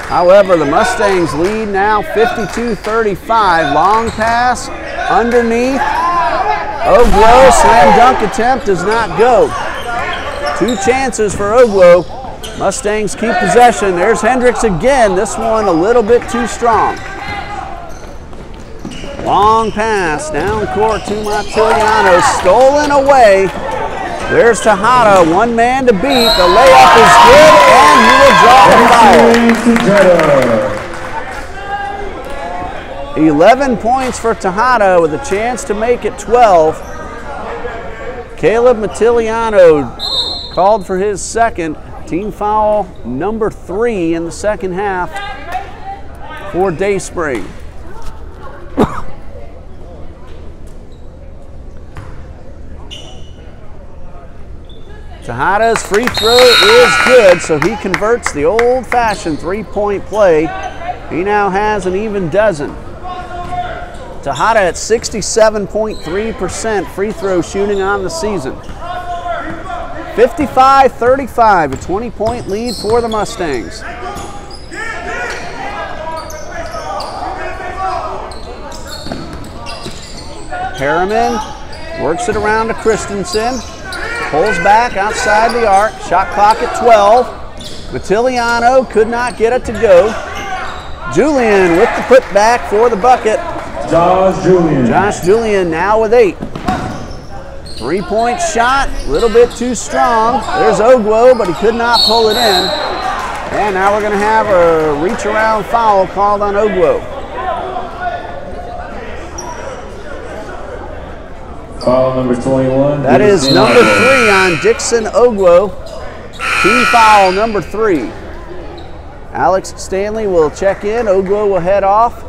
However, the Mustangs lead now 52-35. Long pass underneath. Ogwo, slam dunk attempt does not go. 2 chances for Ogwo. Mustangs keep possession. There's Hendricks again. This one a little bit too strong. Long pass down court to Martiliano. Stolen away. There's Tejada, 1 man to beat. The layup is good, and he will draw the foul. 11 points for Tejada with a chance to make it 12. Caleb Martiliano called for his second. Team foul number 3 in the second half for Dayspring. Tejada's free throw is good, so he converts the old-fashioned three-point play. He now has an even dozen. Tejada at 67.3% free throw shooting on the season. 55-35, a 20-point lead for the Mustangs. Harriman works it around to Christensen. Pulls back outside the arc. Shot clock at 12. Mattiliano could not get it to go. Julian with the putback for the bucket. Josh Julian now with 8. Three-point shot, a little bit too strong. There's Ogwo, but he could not pull it in. And now we're going to have a reach-around foul called on Ogwo. Foul number 21. That is number 3 on Dixon Ogwo. Team foul number 3. Alex Stanley will check in. Ogwo will head off.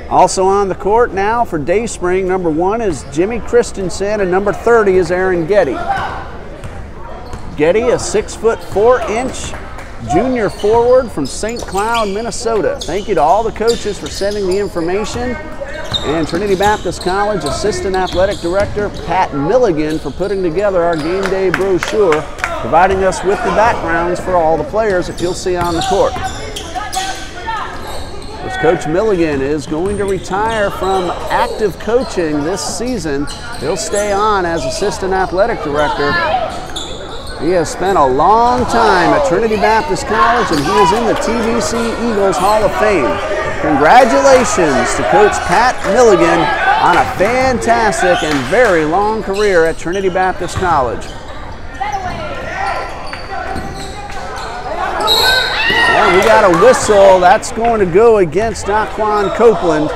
Also on the court now for Dayspring, number 1 is Jimmy Christensen, and number 30 is Aaron Getty. Getty, a 6'4" junior forward from St. Cloud, Minnesota. Thank you to all the coaches for sending the information, and Trinity Baptist College Assistant Athletic Director Pat Milligan for putting together our game day brochure, providing us with the backgrounds for all the players that you'll see on the court. Coach Milligan is going to retire from active coaching this season. He'll stay on as Assistant Athletic Director. He has spent a long time at Trinity Baptist College, and he is in the TBC Eagles Hall of Fame. Congratulations to Coach Pat Milligan on a fantastic and very long career at Trinity Baptist College. And we got a whistle. That's going to go against Daquan Copeland.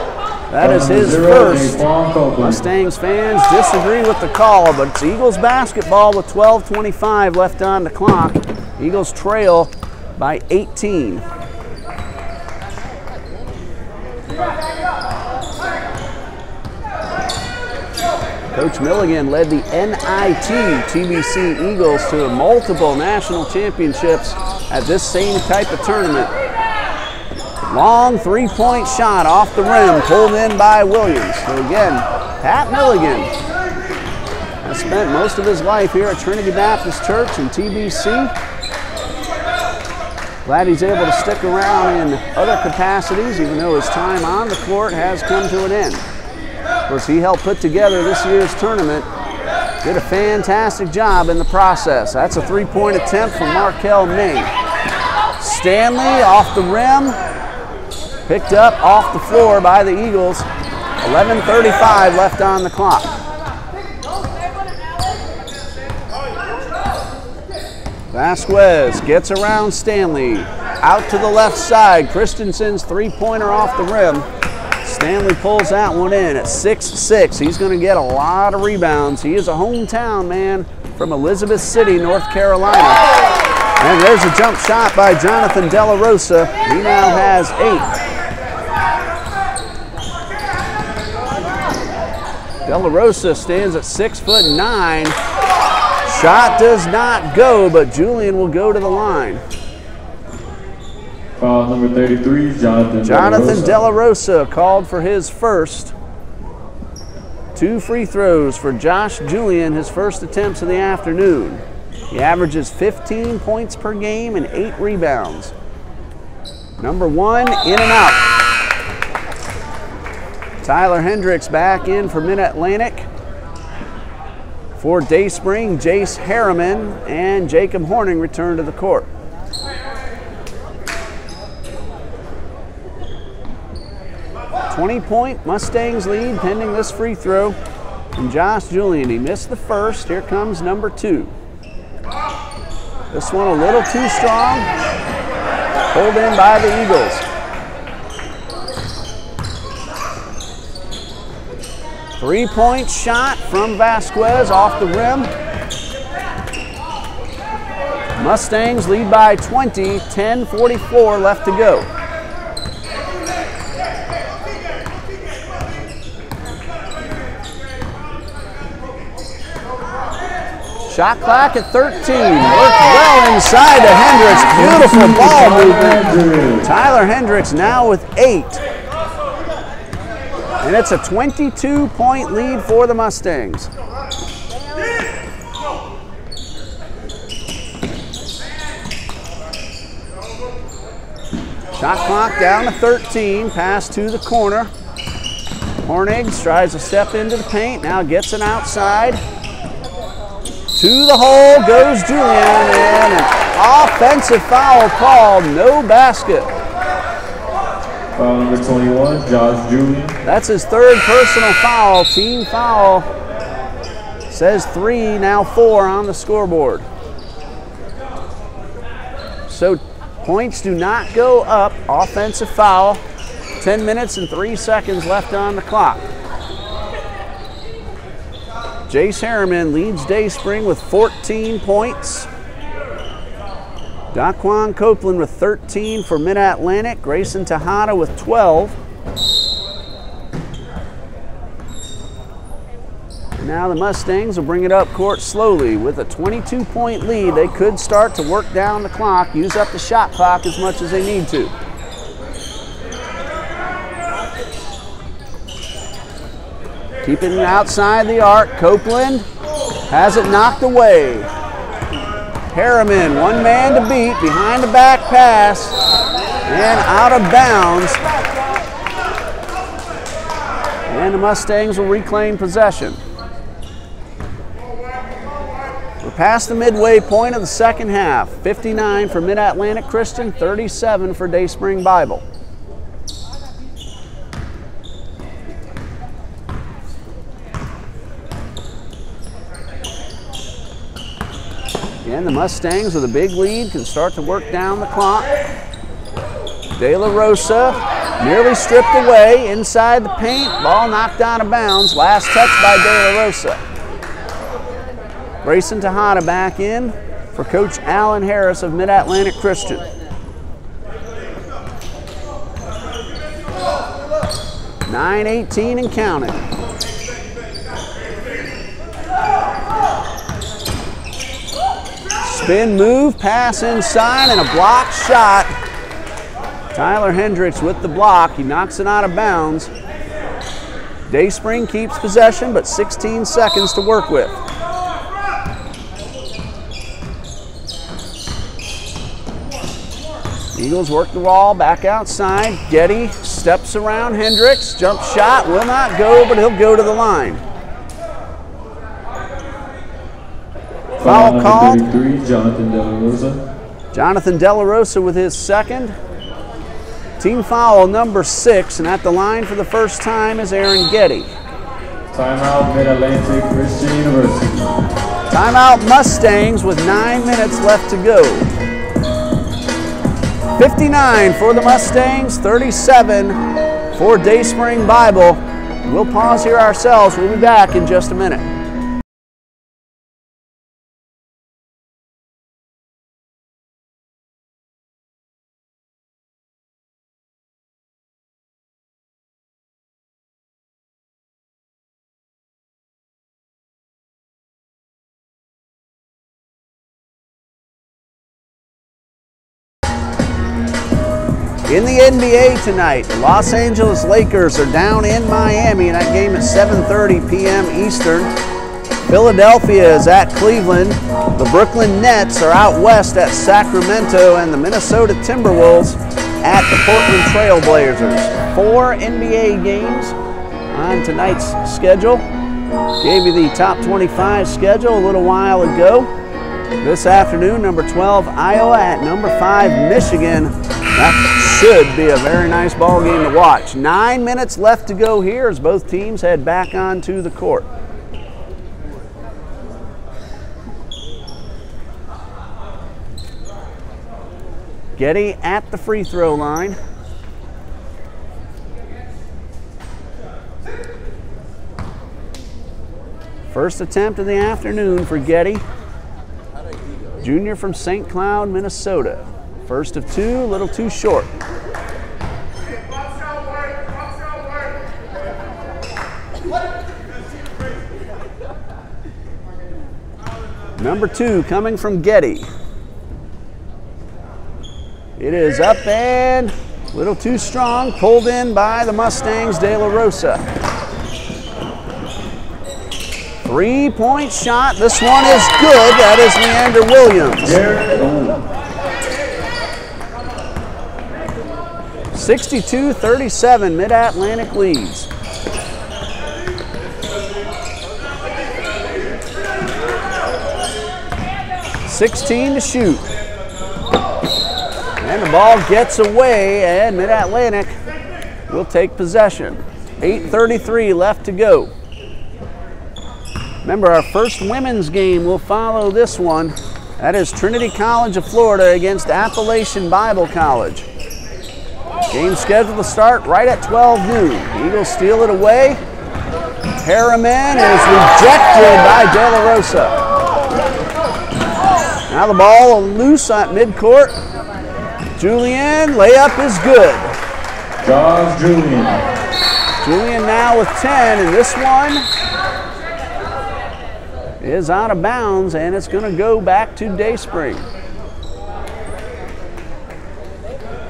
That is his first. Mustangs fans disagree with the call, but it's Eagles basketball with 12:25 left on the clock. Eagles trail by 18. Coach Milligan led the NIT TBC Eagles to multiple national championships at this same type of tournament. Long three-point shot off the rim, pulled in by Williams. So again, Pat Milligan has spent most of his life here at Trinity Baptist Church in TBC. Glad he's able to stick around in other capacities, even though his time on the court has come to an end. Of course, he helped put together this year's tournament. Did a fantastic job in the process. That's a three-point attempt from Markel May. Stanley off the rim, picked up off the floor by the Eagles. 11:35 left on the clock. Vasquez gets around Stanley. Out to the left side. Christensen's three-pointer off the rim. Stanley pulls that one in at 6'6". He's going to get a lot of rebounds. He is a hometown man from Elizabeth City, North Carolina. And there's a jump shot by Jonathan De La Rosa. He now has 8. De La Rosa stands at 6'9". Shot does not go, but Julian will go to the line. Foul number 33, Jonathan De La Rosa called for his first. 2 free throws for Josh Julian, his first attempts of the afternoon. He averages 15 points per game and 8 rebounds. Number 1, in and out. Tyler Hendricks back in for Mid-Atlantic. For Dayspring, Jace Harriman and Jacob Horning return to the court. .20 Mustangs lead pending this free throw from Josh Julian. He missed the first. Here comes number 2. This one a little too strong. Pulled in by the Eagles. 3-point shot from Vasquez off the rim. Mustangs lead by 20, 10:44 left to go. Shot clock at 13. Worked well inside to Hendricks. Beautiful ball movement. Tyler Hendricks now with 8. And it's a 22-point lead for the Mustangs. Shot clock down to 13. Pass to the corner. Hornigs tries to step into the paint. Now gets it outside. To the hole goes Julian, and an offensive foul called. No basket. Foul number 21, Josh Julian. That's his 3rd personal foul. Team foul. Says 3, now 4 on the scoreboard. So points do not go up. Offensive foul. 10 minutes and 3 seconds left on the clock. Jace Harriman leads Dayspring with 14 points. Daquan Copeland with 13 for Mid-Atlantic. Grayson Tejada with 12. Now the Mustangs will bring it up court slowly. With a 22-point lead, they could start to work down the clock, use up the shot clock as much as they need to. Keeping it outside the arc. Copeland has it knocked away. Harriman, one man to beat, behind the back pass, and out of bounds. And the Mustangs will reclaim possession. We're past the midway point of the second half. 59 for Mid-Atlantic Christian, 37 for Dayspring Bible. And the Mustangs with a big lead can start to work down the clock. De La Rosa nearly stripped away inside the paint. Ball knocked out of bounds. Last touch by De La Rosa. Grayson Tejada back in for Coach Alan Harris of Mid-Atlantic Christian. .9:18 and counting. Spin move, pass inside, and a block shot. Tyler Hendricks with the block. He knocks it out of bounds. Dayspring keeps possession, but 16 seconds to work with. Eagles work the wall back outside. Getty steps around Hendricks. Jump shot will not go, but he'll go to the line. Foul called. 33, Jonathan De La Rosa. Jonathan De La Rosa with his 2nd. Team foul number 6, and at the line for the first time is Aaron Getty. Timeout, Mid-Atlantic Christian University. Timeout Mustangs with 9 minutes left to go. 59 for the Mustangs, 37 for Dayspring Bible. We'll pause here ourselves. We'll be back in just a minute. In the NBA tonight, the Los Angeles Lakers are down in Miami, and that game at 7:30 p.m. Eastern. Philadelphia is at Cleveland. The Brooklyn Nets are out west at Sacramento, and the Minnesota Timberwolves at the Portland Trail Blazers. 4 NBA games on tonight's schedule. Gave you the top 25 schedule a little while ago. This afternoon, number 12, Iowa at number 5, Michigan. That should be a very nice ball game to watch. 9 minutes left to go here as both teams head back onto the court. Getty at the free throw line. First attempt of the afternoon for Getty. Junior from St. Cloud, Minnesota. First of 2, a little too short. Number 2 coming from Getty. It is up and a little too strong, pulled in by the Mustangs, De La Rosa. 3-point shot, this one is good, that is Leander Williams. 62-37, Mid-Atlantic leads. .16 to shoot. And the ball gets away, and Mid-Atlantic will take possession. 8:33 left to go. Remember, our first women's game will follow this one. That is Trinity College of Florida against Appalachian Bible College. Game scheduled to start right at 12 noon. Eagles steal it away. Harriman is rejected by De La Rosa. Now the ball loose at midcourt. Julian, layup is good. Josh Julian. Julian now with 10, and this one is out of bounds, and it's going to go back to Dayspring.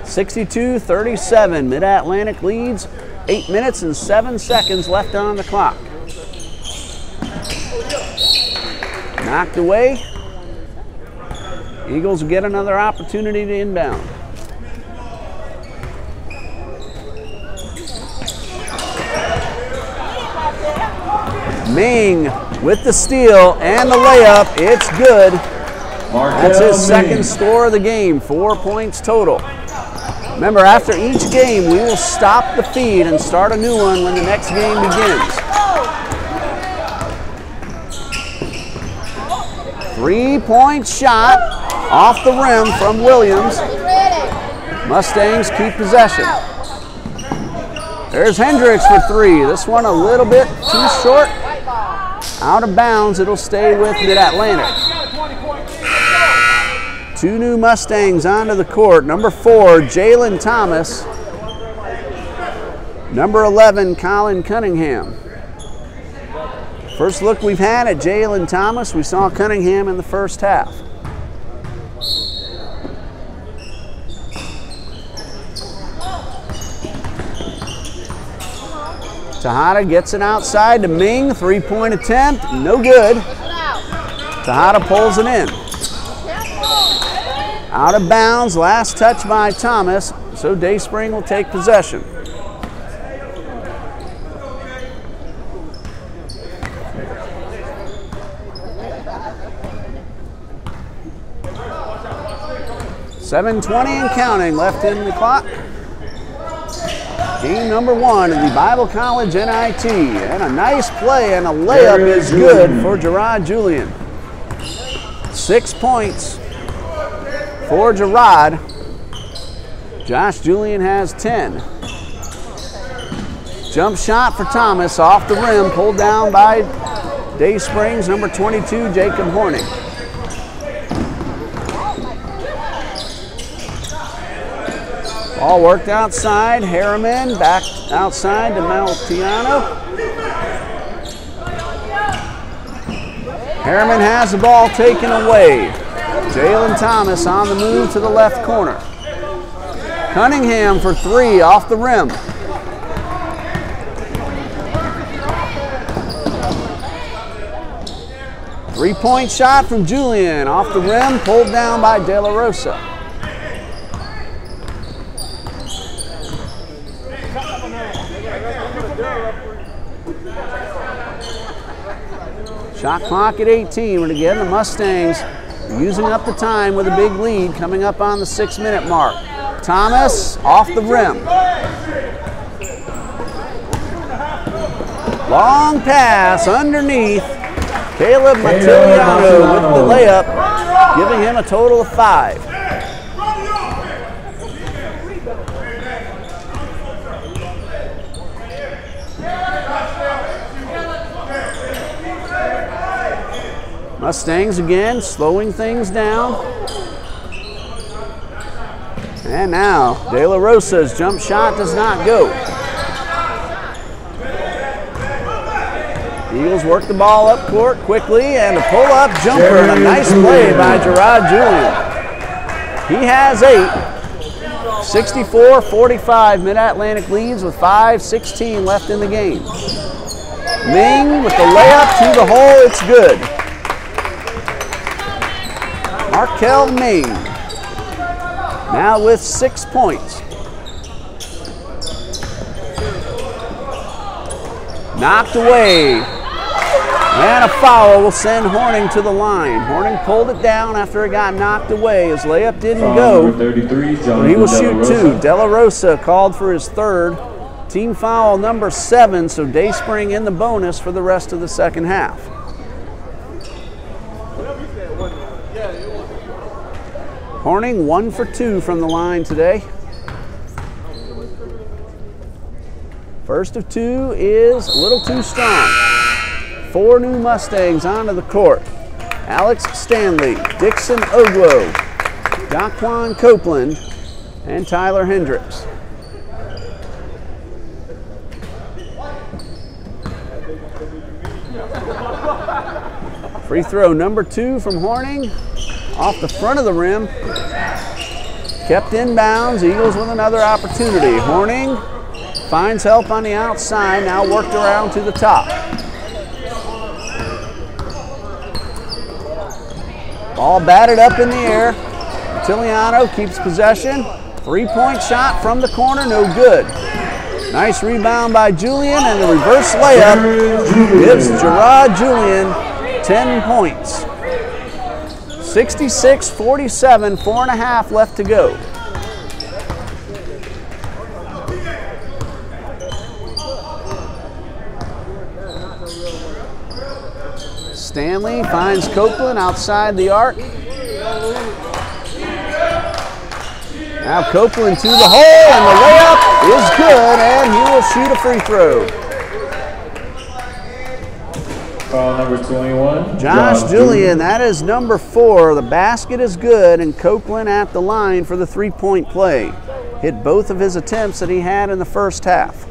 62-37, Mid-Atlantic leads. 8 minutes and 7 seconds left on the clock. Knocked away. Eagles get another opportunity to inbound. Ming with the steal and the layup. It's good. That's his second score of the game, 4 points total. Remember, after each game, we will stop the feed and start a new one when the next game begins. 3-point shot off the rim from Williams. Mustangs keep possession. There's Hendricks for 3. This one a little bit too short. Out of bounds, it'll stay with Mid-Atlantic. 2 new Mustangs onto the court. Number 4, Jalen Thomas. Number 11, Colin Cunningham. First look we've had at Jalen Thomas. We saw Cunningham in the first half. Tejada gets it outside to Ming. 3-point attempt, no good. Tejada pulls it in. Out of bounds, last touch by Thomas, so Dayspring will take possession. .720 and counting left in the clock. Game number 1 in the Bible College NIT. And a nice play and a layup is good for Gerard Julian. 6 points for Gerard. Josh Julian has 10. Jump shot for Thomas off the rim, pulled down by Dayspring's number 22, Jacob Horning. Ball worked outside. Harriman back outside to Maltiano. Harriman has the ball taken away. Jalen Thomas on the move to the left corner. Cunningham for 3 off the rim. Three-point shot from Julian off the rim, pulled down by De La Rosa. Shot clock at 18, and again the Mustangs using up the time with a big lead coming up on the 6-minute mark. Thomas off the rim. Long pass underneath. Caleb Matiliano with the layup, giving him a total of 5. Mustangs again slowing things down. And now De La Rosa's jump shot does not go. Eagles work the ball up court quickly, and a pull-up jumper and a nice play by Gerard Julian. He has 8. 64-45, Mid-Atlantic leads with 5:16 left in the game. Ming with the layup to the hole, it's good. Markel Ming now with 6 points. Knocked away. And a foul will send Horning to the line. Horning pulled it down after it got knocked away. His layup didn't go, but he will shoot 2. De La Rosa called for his 3rd. Team foul number 7, so Dayspring in the bonus for the rest of the second half. Horning 1 for 2 from the line today. First of 2 is a little too strong. 4 new Mustangs onto the court. Alex Stanley, Dixon Ogwo, Daquan Copeland, and Tyler Hendricks. Free throw number 2 from Horning, off the front of the rim. Kept in bounds, Eagles with another opportunity. Horning finds help on the outside, now worked around to the top. Ball batted up in the air. Tiliano keeps possession. 3-point shot from the corner, no good. Nice rebound by Julian, and the reverse layup gives Gerard Julian 10 points. 66-47, 4.5 left to go. Stanley finds Copeland outside the arc. Now Copeland to the hole, and the layup is good, and he will shoot a free throw. Foul number 21. Josh Julian, that is number 4. The basket is good, and Copeland at the line for the 3-point play. Hit both of his attempts that he had in the first half.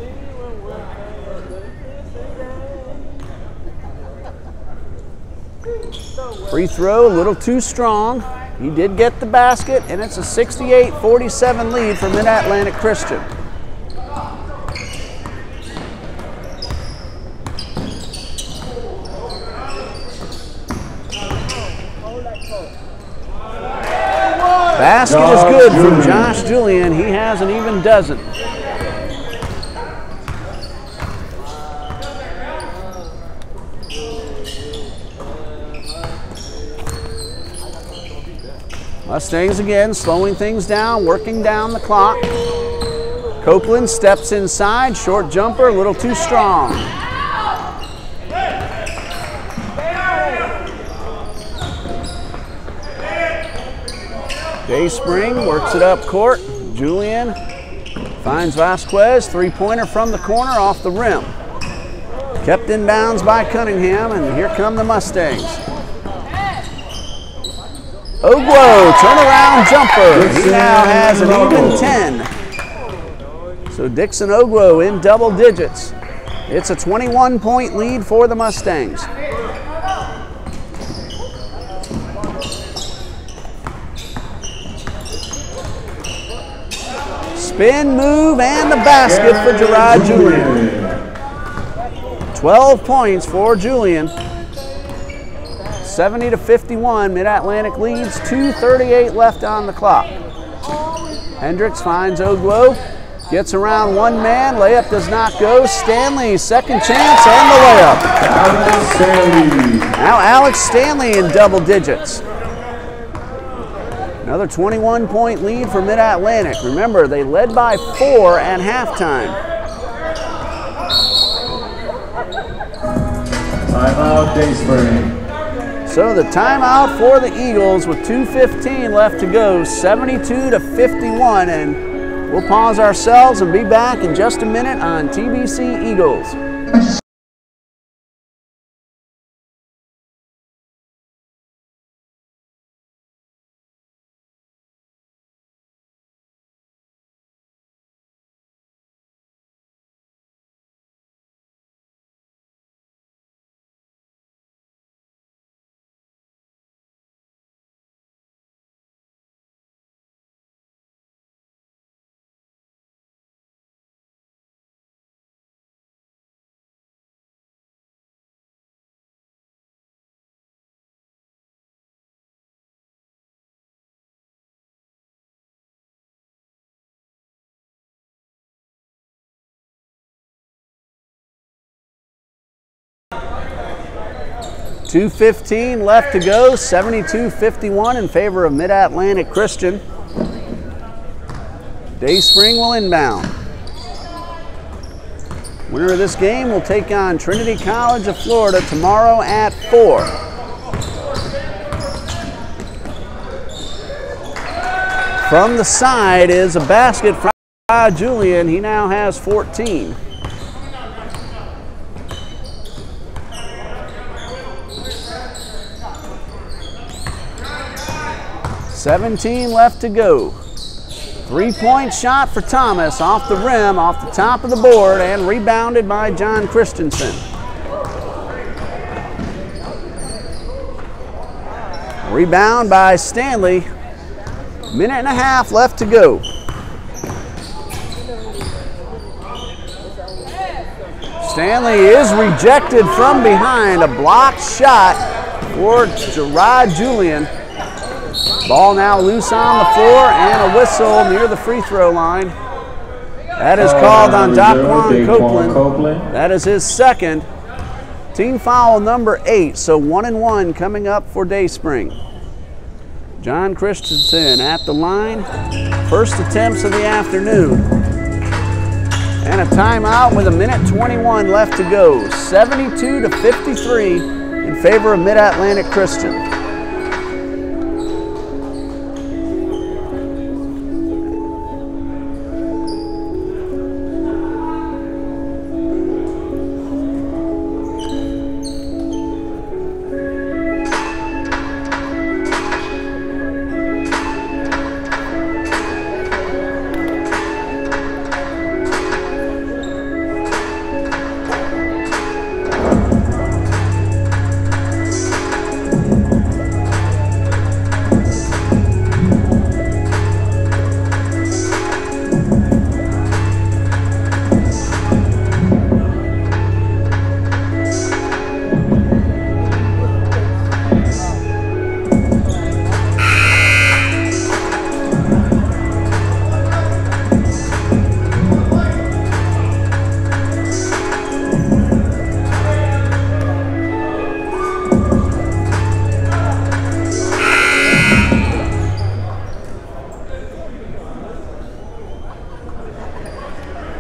Free throw, a little too strong. He did get the basket, and it's a 68-47 lead for Mid-Atlantic Christian. Basket is good from Josh Julian. He has an even dozen. Mustangs again, slowing things down, working down the clock. Copeland steps inside, short jumper, a little too strong. Dayspring works it up court. Julian finds Vasquez, 3-pointer from the corner off the rim. Kept in bounds by Cunningham, and here come the Mustangs. Ogwo, turnaround jumper. He now has an even 10. So Dixon Ogwo in double digits. It's a 21-point lead for the Mustangs. Spin move and the basket for Gerard Julian. 12 points for Julian. 70-51, Mid-Atlantic leads, 2:38 left on the clock. Hendricks finds Ogwo, gets around one man, layup does not go. Stanley, second chance, and the layup. Now Alex Stanley in double digits. Another 21-point lead for Mid-Atlantic. Remember, they led by 4 at halftime. Timeout, Dayspring. So the timeout for the Eagles with 2:15 left to go, 72-51, and we'll pause ourselves and be back in just a minute on TBC Eagles. 2:15 left to go, 72-51 in favor of Mid-Atlantic Christian. Dayspring will inbound. Winner of this game will take on Trinity College of Florida tomorrow at 4. From the side is a basket from Julian. He now has 14. $17 left to go. Three-point shot for Thomas off the rim, off the top of the board, and rebounded by John Christensen. Rebound by Stanley. Minute and a half left to go. Stanley is rejected from behind. A blocked shot for Gerard Julian. Ball now loose on the floor and a whistle near the free throw line. That is called on Daquan Copeland. That is his second. Team foul number 8, so 1-1 coming up for Dayspring. John Christensen at the line. First attempts of the afternoon. And a timeout with a minute 21 left to go. 72-53 in favor of Mid-Atlantic Christian.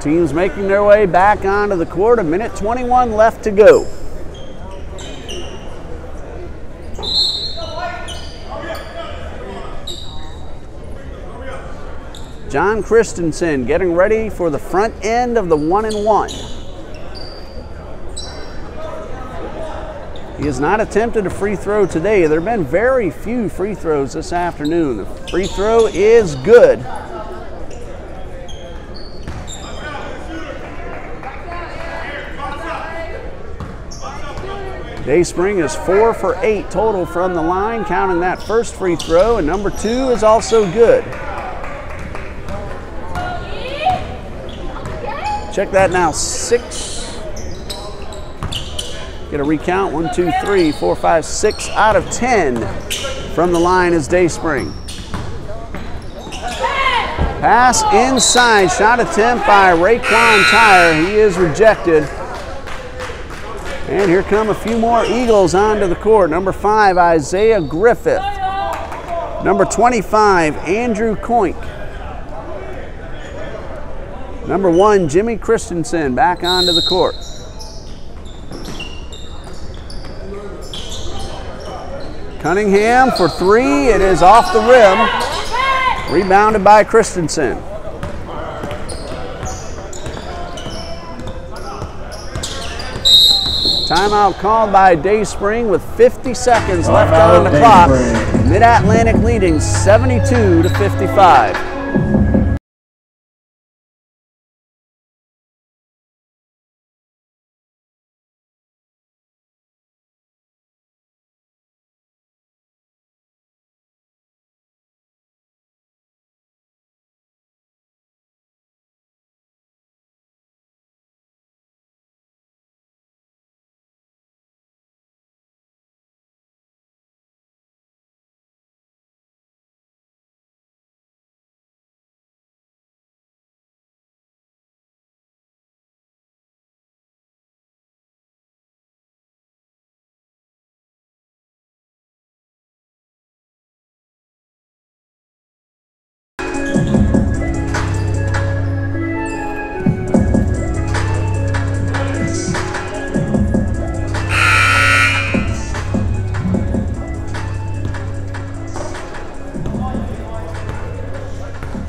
Teams making their way back onto the court. A minute 21 left to go. John Christensen getting ready for the front end of the 1-and-1. He has not attempted a free throw today. There have been very few free throws this afternoon. The free throw is good. Dayspring is 4 for 8 total from the line, counting that first free throw, and number 2 is also good. Check that now, 6. Get a recount, 1, 2, 3, 4, 5, 6 out of 10 from the line is Dayspring. Pass inside, shot attempt by Raekwon Tyre. He is rejected. And here come a few more Eagles onto the court. Number 5, Isaiah Griffith. Number 25, Andrew Coink. Number 1, Jimmy Christensen back onto the court. Cunningham for 3. It is off the rim. Rebounded by Christensen. Timeout called by Dayspring with 50 seconds left on the clock. Mid-Atlantic leading 72-55.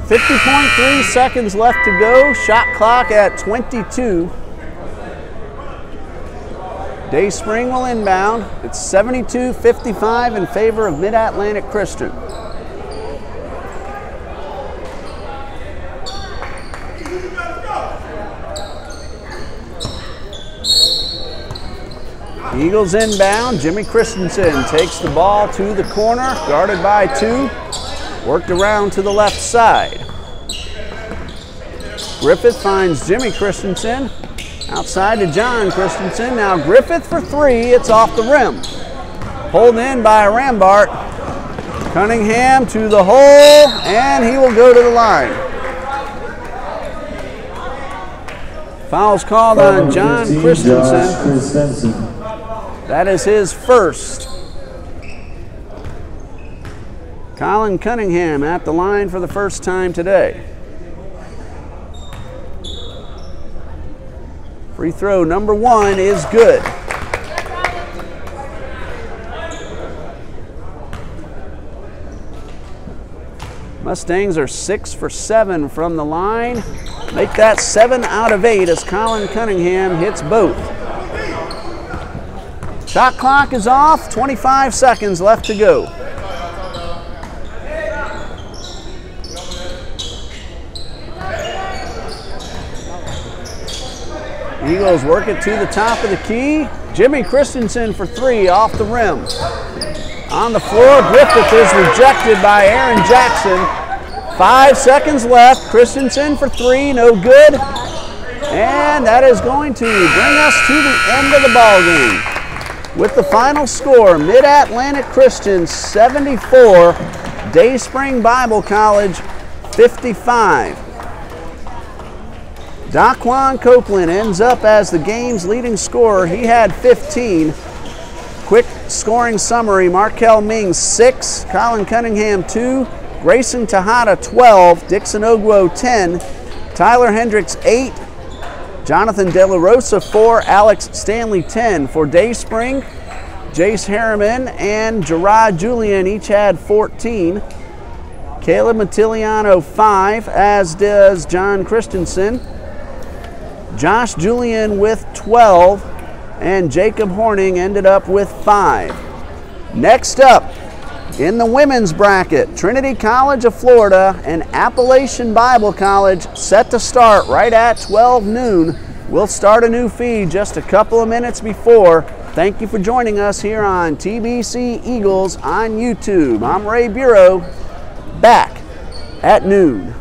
50.3 seconds left to go. Shot clock at 22. Dayspring will inbound. It's 72-55 in favor of Mid-Atlantic Christian. Eagles inbound. Jimmy Christensen takes the ball to the corner, guarded by 2. Worked around to the left side. Griffith finds Jimmy Christensen. Outside to John Christensen. Now Griffith for 3. It's off the rim. Pulled in by Rambart. Cunningham to the hole, and he will go to the line. Foul's called on John Christensen. That is his first. Colin Cunningham at the line for the first time today. Free throw number 1 is good. Mustangs are 6 for 7 from the line. Make that 7 out of 8 as Colin Cunningham hits both. Shot clock is off, 25 seconds left to go. Eagles work it to the top of the key. Jimmy Christensen for 3 off the rim. On the floor, Griffith is rejected by Aaron Jackson. 5 seconds left. Christensen for 3, no good. And that is going to bring us to the end of the ball game. With the final score, Mid-Atlantic Christian 74, Dayspring Bible College 55. Daquan Copeland ends up as the game's leading scorer. He had 15. Quick scoring summary, Markel Mings 6, Colin Cunningham 2, Grayson Tejada 12, Dixon Ogwo 10, Tyler Hendricks 8, Jonathan De La Rosa 4, Alex Stanley 10. For Dayspring, Jace Harriman and Gerard Julian each had 14. Caleb Matiliano 5, as does John Christensen. Josh Julian with 12, and Jacob Horning ended up with 5. Next up, in the women's bracket, Trinity College of Florida and Appalachian Bible College set to start right at 12 noon. We'll start a new feed just a couple of minutes before. Thank you for joining us here on TBC Eagles on YouTube. I'm Ray Bureau, back at noon.